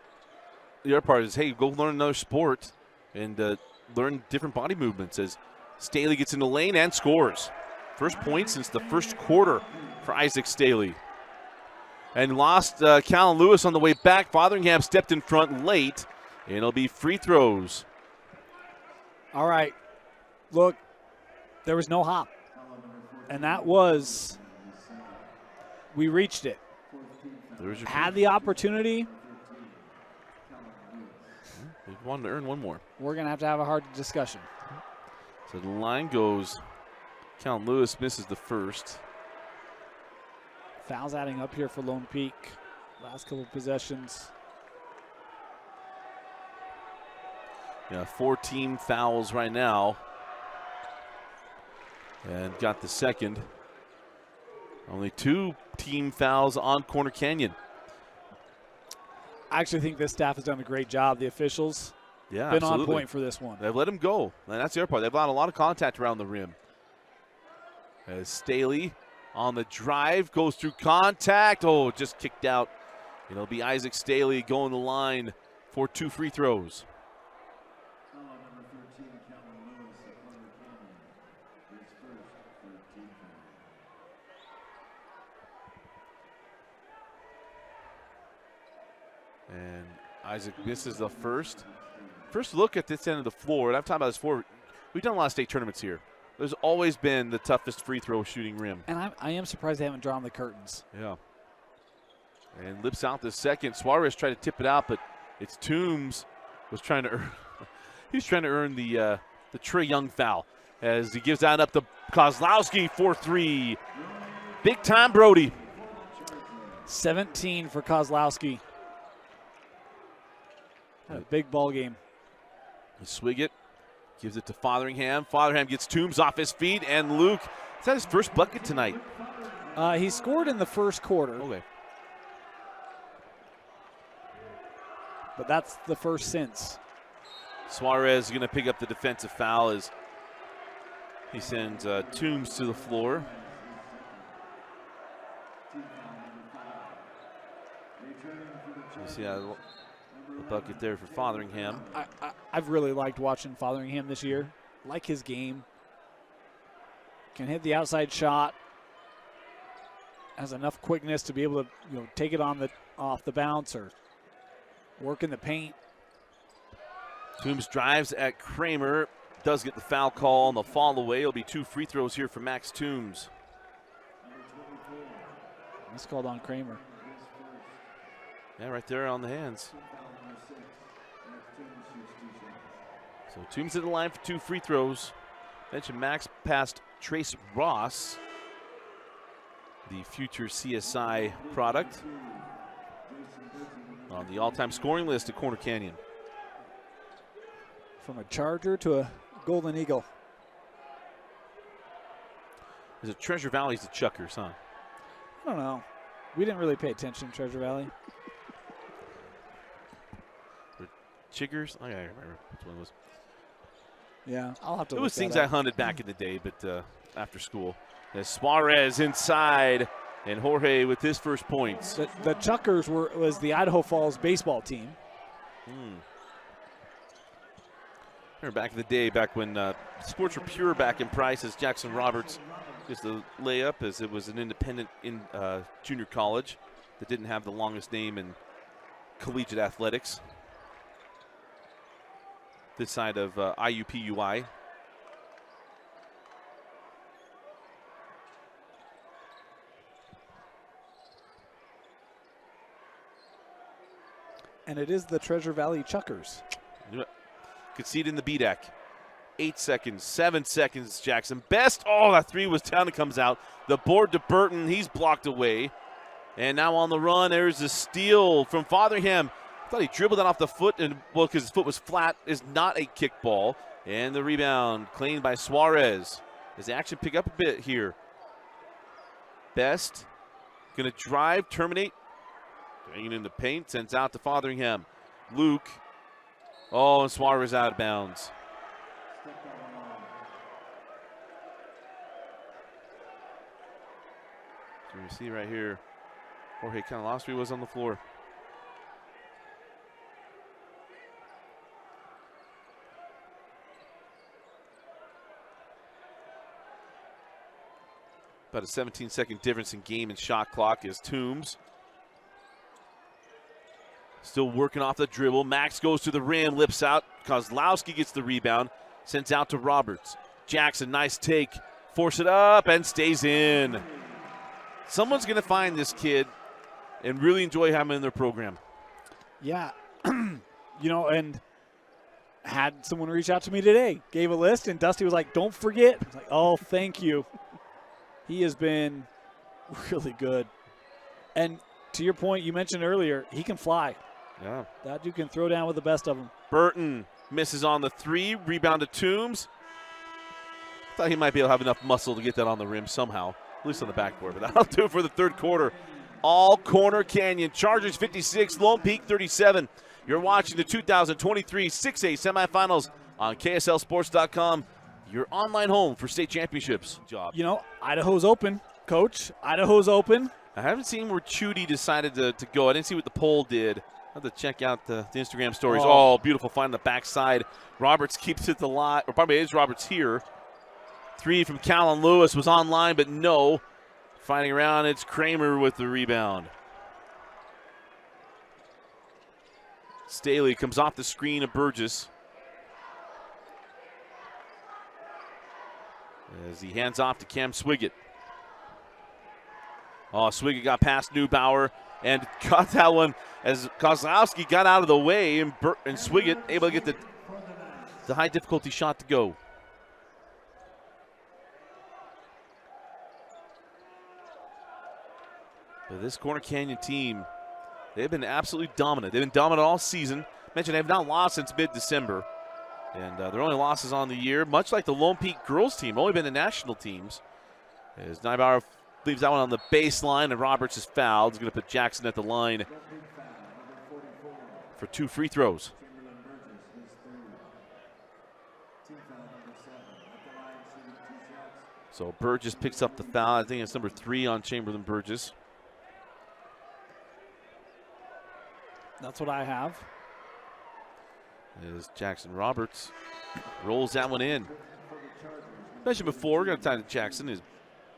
the other part is, hey, go learn another sport and learn different body movements as Staley gets in the lane and scores. First point since the first quarter for Isaac Staley. And lost Callum Lewis on the way back. Fotheringham stepped in front late, and it'll be free throws. All right. Look, there was no hop. And that was, we reached it. Had the opportunity. We wanted to earn one more. We're going to have a hard discussion. So the line goes, Callum Lewis misses the first. Fouls adding up here for Lone Peak. Last couple of possessions. Yeah, 4 team fouls right now. And got the second. Only 2 team fouls on Corner Canyon. I actually think this staff has done a great job. The officials Yeah, been absolutely. on point for this one. They've let him go. And that's the other part. They've allowed a lot of contact around the rim. As Staley on the drive goes through contact. Oh, just kicked out. It'll be Isaac Staley going the line for 2 free throws. And Isaac misses the first. First look at this end of the floor, and I've talked about this before. We've done a lot of state tournaments here. There's always been the toughest free throw shooting rim. And I am surprised they haven't drawn the curtains. Yeah. And lips out the second. Suarez tried to tip it out, but it's Toombs was trying to earn. He's trying to earn the Trae Young foul as he gives that up to Kozlowski for 3. Big time Brody. 17 for Kozlowski. Had a big ball game. Swiggett gives it to Fotheringham. Fotheringham gets Toombs off his feet, and Luke, is that his first bucket tonight? He scored in the first quarter, Okay. but that's the first since. Suarez is going to pick up the defensive foul as He sends Toombs to the floor. You see the bucket there for Fotheringham. I've really liked watching Fotheringham this year. Like his game. Can hit the outside shot. Has enough quickness to be able to take it off the bounce or work in the paint. Toombs drives at Kramer. Does get the foul call on the fall away. It'll be 2 free throws here for Max Toombs. That's called on Kramer. Yeah, right there on the hands. So Toombs to the line for 2 free throws. Mentioned Max passed Trace Ross, the future CSI product, on the all-time scoring list at Corner Canyon. From a Charger to a Golden Eagle. Is it Treasure Valley's the Chuckers, huh? I don't know. We didn't really pay attention to Treasure Valley. Chiggers? I don't remember which one it was. Yeah, I'll have to It look was that things up. I hunted back in the day, but after school. As Suarez inside, and Jorge with his first points. The Chuckers was the Idaho Falls baseball team. Remember back in the day, back when sports were pure back in Price, as Jackson Roberts just a layup, as it was an independent in junior college that didn't have the longest name in collegiate athletics. This side of IUPUI. And it is the Treasure Valley Chuckers. Could see it in the BDAC. 8 seconds, 7 seconds, Jackson. Best. Oh, that three was down and comes out. The board to Burton. He's blocked away. And now on the run, there's a steal from Fotheringham. I thought he dribbled that off the foot, and well, because his foot was flat, is not a kickball. And the rebound claimed by Suarez. Does the action pick up a bit here? Best going to drive, terminate. Bringing in the paint, sends out to Fotheringham. Luke. Oh, and Suarez out of bounds. So you see right here, Jorge kind of lost where he was on the floor. About a 17-second difference in game and shot clock is Toombs. Still working off the dribble. Max goes to the rim, lips out. Kozlowski gets the rebound, sends out to Roberts. Jackson, nice take. Force it up and stays in. Someone's going to find this kid and really enjoy having him in their program. Yeah. And had someone reach out to me today. Gave a list, and Dusty was like, don't forget. I was like, oh, thank you. He has been really good. And to your point, you mentioned earlier, he can fly. Yeah. That dude can throw down with the best of them. Burton misses on the three. Rebound to Toombs. Thought he might be able to have enough muscle to get that on the rim somehow, at least on the backboard. But that'll do it for the third quarter. All Corner Canyon. Chargers 56, Lone Peak 37. You're watching the 2023 6A semifinals on KSLSports.com, your online home for state championships. Job. Idaho's open, Coach. Idaho's open. I haven't seen where Chudy decided to go. I didn't see what the poll did. I have to check out the Instagram stories. Oh, beautiful find on the backside. Roberts keeps it the lot. Or probably it is Roberts here. Three from Callan Lewis was online, but no. Fighting around, it's Kramer with the rebound. Staley comes off the screen of Burgess. As he hands off to Cam Swiggett. Oh, Swiggett got past Neubauer and got that one as Kozlowski got out of the way, and Swiggett able to get the high difficulty shot to go. But this Corner Canyon team, they've been absolutely dominant. They've been dominant all season. Mentioned they have not lost since mid-December. And their only losses on the year, much like the Lone Peak girls team, only been the national teams. As Neubauer leaves that one on the baseline, and Roberts is fouled. He's going to put Jackson at the line for 2 free throws. So Burgess picks up the foul. I think it's number 3 on Chamberlain Burgess. That's what I have. As Jackson Roberts rolls that one in. Mentioned before, we're going to time to Jackson. His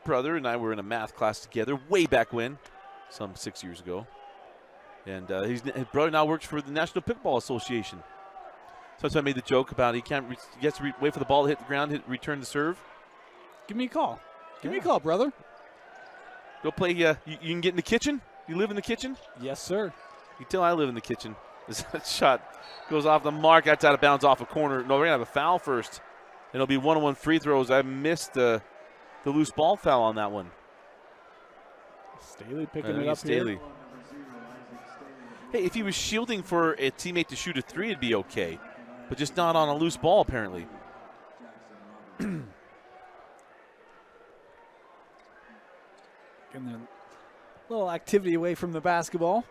brother and I were in a math class together way back when, some 6 years ago. And his brother now works for the National Pickleball Association. So that's why I made the joke about he gets to wait for the ball to hit the ground, return the serve. Give me a call. Give me a call, brother. Go play. You can get in the kitchen. You live in the kitchen? Yes, sir. You tell I live in the kitchen. This shot goes off the mark. That's out of bounds off a corner. No, we're going to have a foul first. It'll be 1-on-1 free throws. I missed the loose ball foul on that one. Staley picking it up here. Hey, if he was shielding for a teammate to shoot a 3, it'd be okay. But just not on a loose ball, apparently. And then a little activity away from the basketball.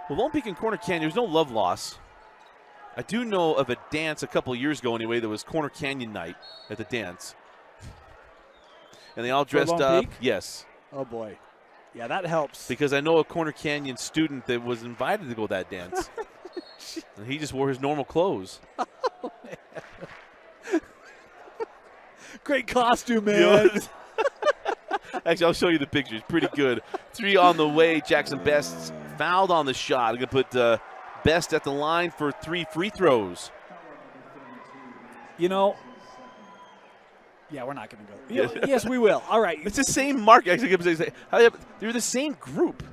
Well, Lone Peak and Corner Canyon, there's no love loss. I do know of a dance a couple of years ago anyway that was Corner Canyon night at the dance. And they all dressed Lone up. Peak? Yes. Oh, boy. Yeah, that helps. Because I know a Corner Canyon student that was invited to go to that dance. And he just wore his normal clothes. Oh, great costume, man. Actually, I'll show you the pictures. Pretty good. 3 on the way. Jackson Best fouled on the shot. I'm going to put Best at the line for 3 free throws. You know, yeah, we're not going to go. Yes, we will. All right. It's the same mark. Actually, they're the same group.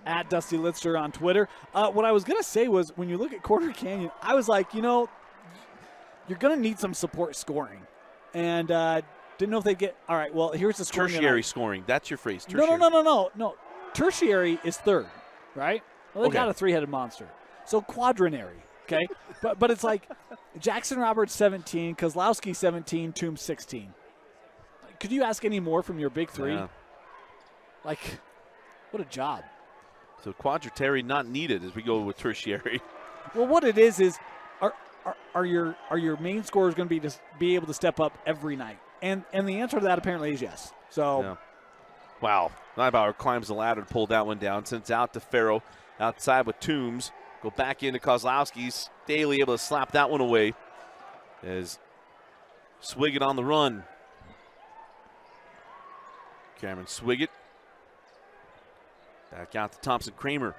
At Dusty Litster on Twitter. What I was going to say was when you look at Corner Canyon, I was like, you know, you're going to need some support scoring. And didn't know if they'd get – all right, well, here's the scoring. Tertiary scoring. That's your phrase. Tertiary. No. Tertiary is 3rd, right? Well, they got a 3-headed monster. So quadrinary, okay? but it's like Jackson Roberts 17, Kozlowski 17, Toombs 16. Could you ask any more from your big 3? Yeah. Like, what a job. So quadritary not needed as we go with tertiary. Well, what it is are your main scorers going to be able to step up every night? And the answer to that apparently is yes. So, yeah. Wow. Neibauer climbs the ladder to pull that one down. Sends out to Farrow outside with Toombs. Go back into Kozlowski. Staley able to slap that one away as Swiggett on the run. Cameron Swiggett. Back out to Thompson Kramer.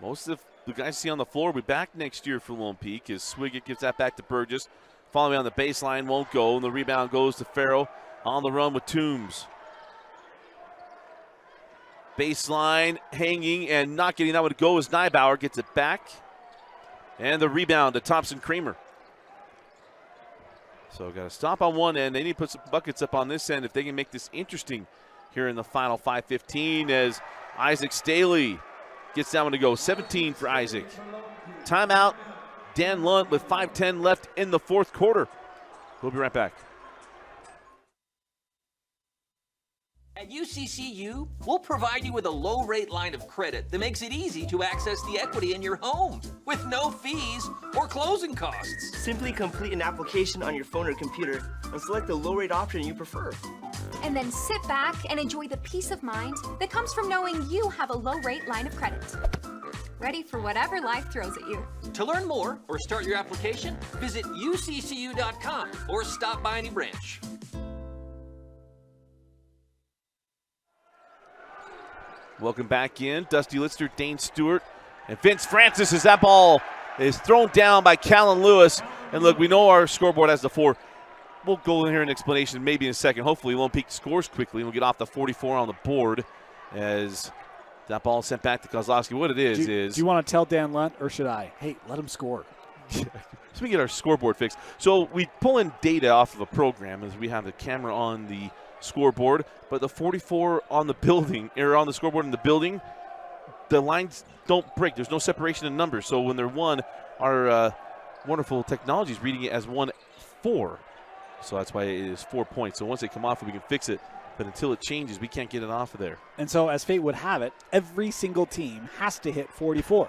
Most of the guys you see on the floor will be back next year for Lone Peak as Swiggett gives that back to Burgess. Following on the baseline, won't go, and the rebound goes to Farrow on the run with Toombs. Baseline hanging and not getting that one to go as Neibauer gets it back. And the rebound to Thompson Kramer. So got to stop on one end. They need to put some buckets up on this end if they can make this interesting here in the final 5:15 as Isaac Staley gets that one to go. 17 for Isaac. Timeout. Dan Lunt with 5:10 left in the 4th quarter. We'll be right back. At UCCU, we'll provide you with a low-rate line of credit that makes it easy to access the equity in your home with no fees or closing costs. Simply complete an application on your phone or computer and select the low-rate option you prefer. And then sit back and enjoy the peace of mind that comes from knowing you have a low-rate line of credit. Ready for whatever life throws at you. To learn more or start your application, visit uccu.com or stop by any branch. Welcome back in. Dusty Litster, Dane Stewart, and Vince Francis as that ball is thrown down by Callan Lewis. And look, we know our scoreboard has the 4. We'll go in here an explanation maybe in a second. Hopefully Lone Peak scores quickly and we'll get off the 44 on the board as that ball sent back to Kozlowski. What it is do you want to tell Dan Lunt or should I? Hey, let him score. So we get our scoreboard fixed. So we pull in data off of a program as we have the camera on the scoreboard, but the 44 on the building, or on the scoreboard in the building, the lines don't break. There's no separation in numbers. So when they're 1, our wonderful technology is reading it as 1-4. So that's why it is 4 points. So once they come off, we can fix it. But until it changes, we can't get it off of there. And so as fate would have it, every single team has to hit 44.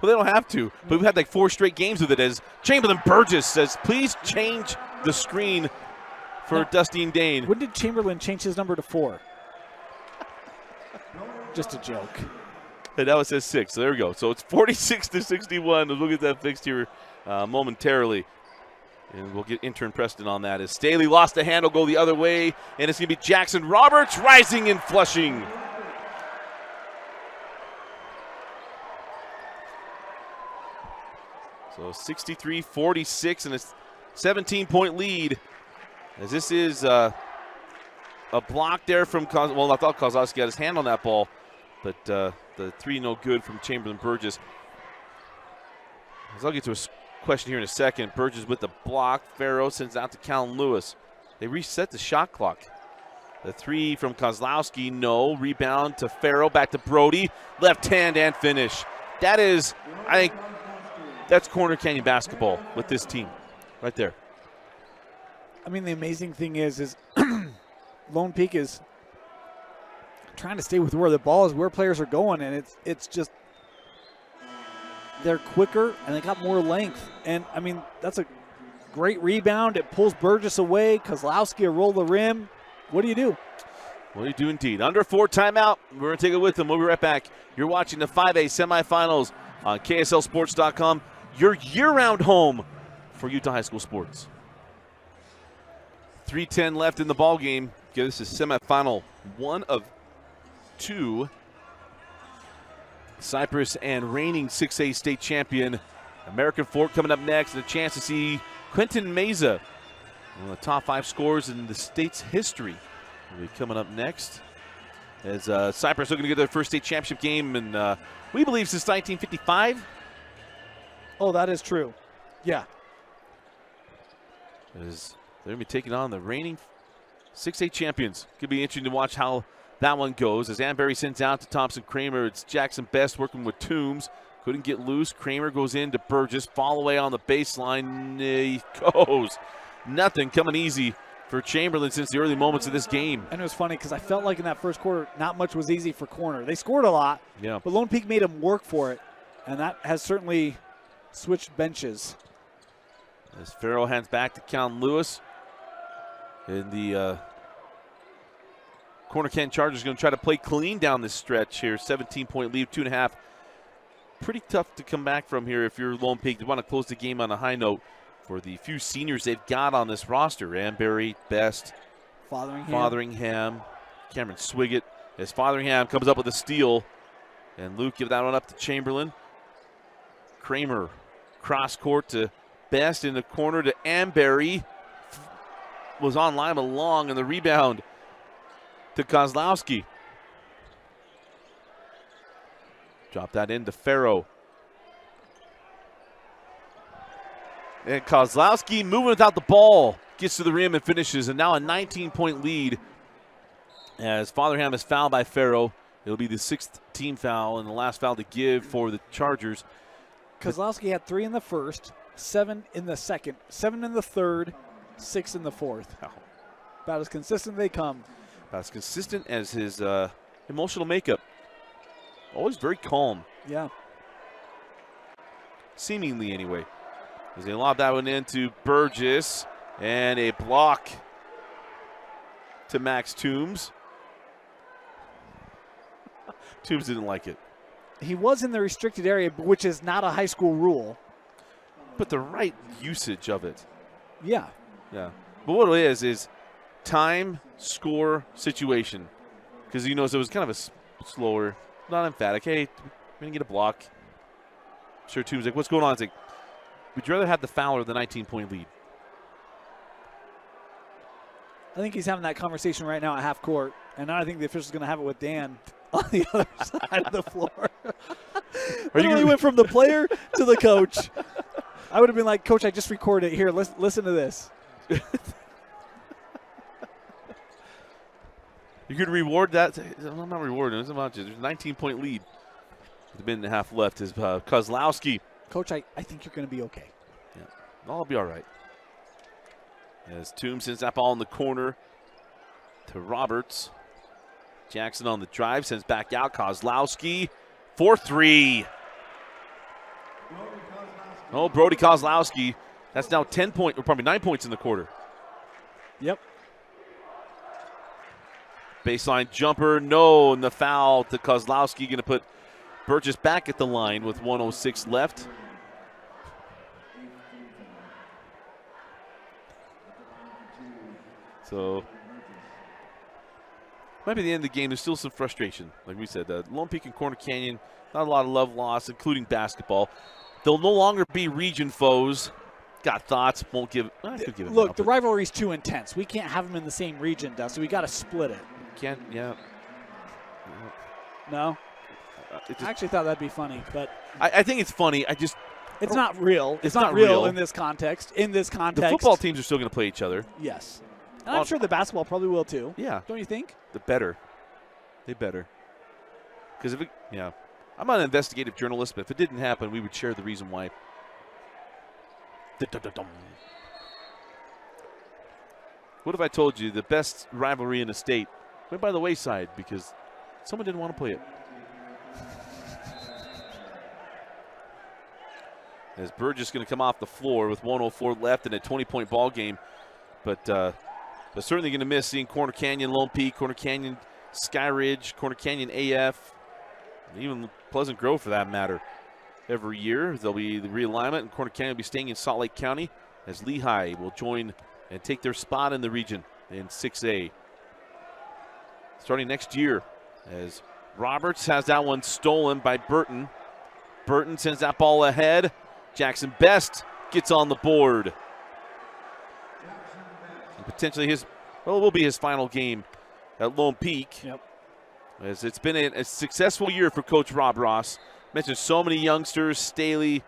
Well, they don't have to, but we've had like 4 straight games with it as Chamberlain Burgess says, please change the screen for Dusty and Dane. When did Chamberlain change his number to 4? Just a joke. And now it says 6, so there we go. So it's 46-61. We'll get that fixed here momentarily. And we'll get intern Preston on that as Staley lost the handle, go the other way, and it's going to be Jackson Roberts rising and flushing. So 63-46 and a 17-point lead. As this is a block there from well, I thought Kozlowski had his hand on that ball, but the 3 no good from Chamberlain Burgess. As I'll get to a question here in a second. Burgess with the block. Farrow sends out to Callan Lewis. They reset the shot clock. The 3 from Kozlowski, no. Rebound to Farrow, back to Brody. Left hand and finish. That is, I think, that's Corner Canyon basketball with this team right there. I mean, the amazing thing is Lone Peak is trying to stay with where the ball is, where players are going, and it's just they're quicker and they got more length. And, I mean, that's a great rebound. It pulls Burgess away. Kozlowski will roll the rim. What do you do? What do you do indeed? Under 4 timeout. We're going to take it with them. We'll be right back. You're watching the 5A semifinals on KSLSports.com, your year-round home for Utah High School sports. 3:10 left in the ball game. This is semifinal 1 of 2. Cypress and reigning 6A state champion American Fork coming up next, and a chance to see Quentin Meza, one of the top 5 scorers in the state's history, will be coming up next. As Cypress looking to get their first state championship game, and we believe since 1955. Oh, that is true. Yeah. As they're going to be taking on the reigning 6A champions. Could be interesting to watch how that one goes. As Anberry sends out to Thompson Kramer, it's Jackson Best working with Toombs. Couldn't get loose. Kramer goes in to Burgess. Fall away on the baseline. He goes. Nothing coming easy for Chamberlain since the early moments of this game. And it was funny because I felt like in that first quarter, not much was easy for Corner. They scored a lot, yeah, but Lone Peak made them work for it, and that has certainly switched benches. As Farrell hands back to Callan Lewis. And the Corner Canyon Chargers going to try to play clean down this stretch here. 17-point lead, 2.5. Pretty tough to come back from here if you're Lone Peak. They want to close the game on a high note for the few seniors they've got on this roster. Anberry, Best, Fotheringham, Cameron Swiggett. As Fotheringham comes up with a steal, and Luke give that one up to Chamberlain. Kramer, cross court to Best in the corner to Anberry. Was on line along, and the rebound to Kozlowski. Drop that into Farrow. And Kozlowski moving without the ball. Gets to the rim and finishes. And now a 19-point lead as Fotheringham is fouled by Farrow. It'll be the 6th team foul and the last foul to give for the Chargers. Kozlowski had 3 in the first, 7 in the second, 7 in the third, 6 in the fourth. About as consistent they come. About as consistent as his emotional makeup. Always very calm. Yeah. Seemingly, anyway. As they lob that one into Burgess. And a block to Max Toombs. Toombs didn't like it. He was in the restricted area, which is not a high school rule. But the right usage of it. Yeah. Yeah. But what it is time, score, situation. Because, you know, so it was kind of a slower, not emphatic. Hey, we're going to get a block. I'm sure Toombs like, what's going on? It's like, would you rather have the foul or the 19-point lead? I think he's having that conversation right now at half court. And now I think the official's going to have it with Dan on the other side of the floor. He went from the player to the coach. I would have been like, Coach, I just recorded it. Here, listen to this. You could reward that. I'm not rewarding. It's about you. There's a 19-point lead. With a minute and a half left is Kozlowski. Coach, I think you're going to be okay. Yeah, I'll be all right. As Toombs sends that ball in the corner to Roberts. Jackson on the drive, sends back out. Kozlowski, 4-3. Oh, Brody Kozlowski. That's now 10 points, or probably 9 points in the quarter. Yep. Baseline jumper, no, and the foul to Kozlowski. Going to put Burgess back at the line with 1:06 left. So, might be the end of the game. There's still some frustration. Like we said, Lone Peak and Corner Canyon, not a lot of love lost, including basketball. They'll no longer be region foes. Got thoughts, won't give. I could give it Look, now, the but rivalry's too intense. We can't have them in the same region, Dusty. We got to split it. can't, yeah. No? It I just, actually thought that'd be funny, but I think it's funny. it's not real. It's not not real real. in this context. In this The context. football teams are still going to play each other. Yes. And I'm sure the basketball probably will too. Yeah. Don't you think? The better. They better. Because if it, yeah. I'm not an investigative journalist, but if it didn't happen, we would share the reason why. What if I told you the best rivalry in the state went by the wayside because someone didn't want to play it? As Burgess going to come off the floor with 1:04 left in a 20-point ball game, but certainly going to miss seeing Corner Canyon, Lone Peak, Corner Canyon, Sky Ridge, Corner Canyon AF, even Pleasant Grove for that matter. Every year there'll be the realignment, and Corner Canyon will be staying in Salt Lake County as Lehigh will join and take their spot in the region in 6A. Starting next year, as Roberts has that one stolen by Burton. Burton sends that ball ahead. Jackson Best gets on the board. And potentially it will be his final game at Lone Peak. Yep. As it's been a successful year for Coach Rob Ross. Mentioned so many youngsters, Staley.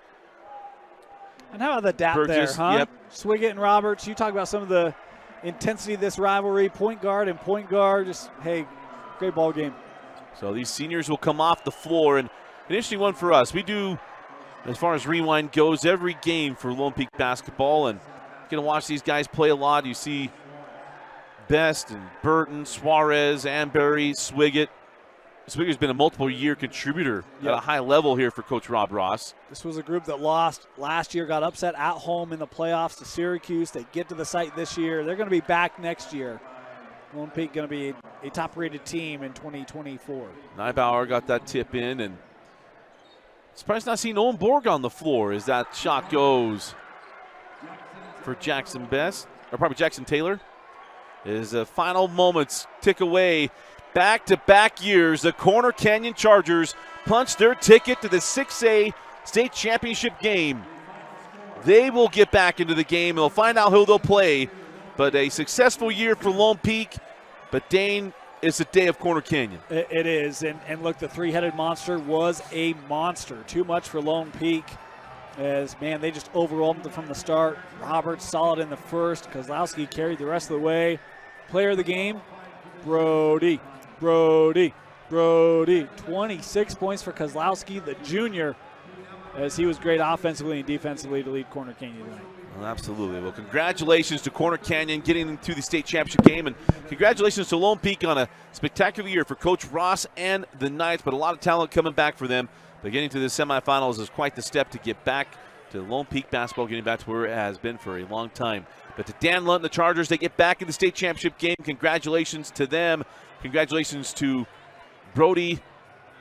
And how about the dap Burgess, there, huh? yep. Swiggett and Roberts, you talk about some of the intensity of this rivalry, point guard and point guard. Just, hey, great ball game. So these seniors will come off the floor. And an interesting one for us. We do, as far as Rewind goes, every game for Lone Peak basketball. And you're going to watch these guys play a lot. You see Best and Burton, Suarez, Amberry, Swiggett. Swiggert's been a multiple-year contributor at a high level here for Coach Rob Ross. This was a group that lost last year, got upset at home in the playoffs to Syracuse. They get to the site this year. They're going to be back next year. Lone Peak going to be a top-rated team in 2024. Neibauer got that tip in, and surprised not seeing Owen Borg on the floor as that shot goes for Jackson Best, or probably Jackson Taylor. As the final moments tick away. Back-to-back years, the Corner Canyon Chargers punched their ticket to the 6A state championship game. They will get back into the game. They'll find out who they'll play. But a successful year for Lone Peak. But Dane, it's the day of Corner Canyon. It is. And look, the three-headed monster was a monster. Too much for Lone Peak. As, man, they just overwhelmed them from the start. Roberts solid in the first. Kozlowski carried the rest of the way. Player of the game, Brody. 26 points for Kozlowski, the junior, as he was great offensively and defensively to lead Corner Canyon tonight. Well, absolutely. Well, congratulations to Corner Canyon getting them to the state championship game, and congratulations to Lone Peak on a spectacular year for Coach Ross and the Knights, but a lot of talent coming back for them. But getting to the semifinals is quite the step to get back to Lone Peak basketball, getting back to where it has been for a long time. But to Dan Lunt and the Chargers, they get back in the state championship game. Congratulations to them. Congratulations to Brody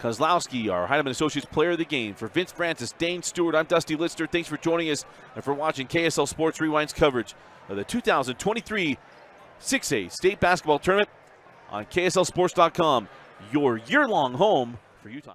Kozlowski, our Heidemann Associates Player of the Game. For Vince Francis, Dane Stewart, I'm Dusty Lister. Thanks for joining us and for watching KSL Sports Rewind's coverage of the 2023 6A State Basketball Tournament on KSLSports.com, your year-long home for Utah.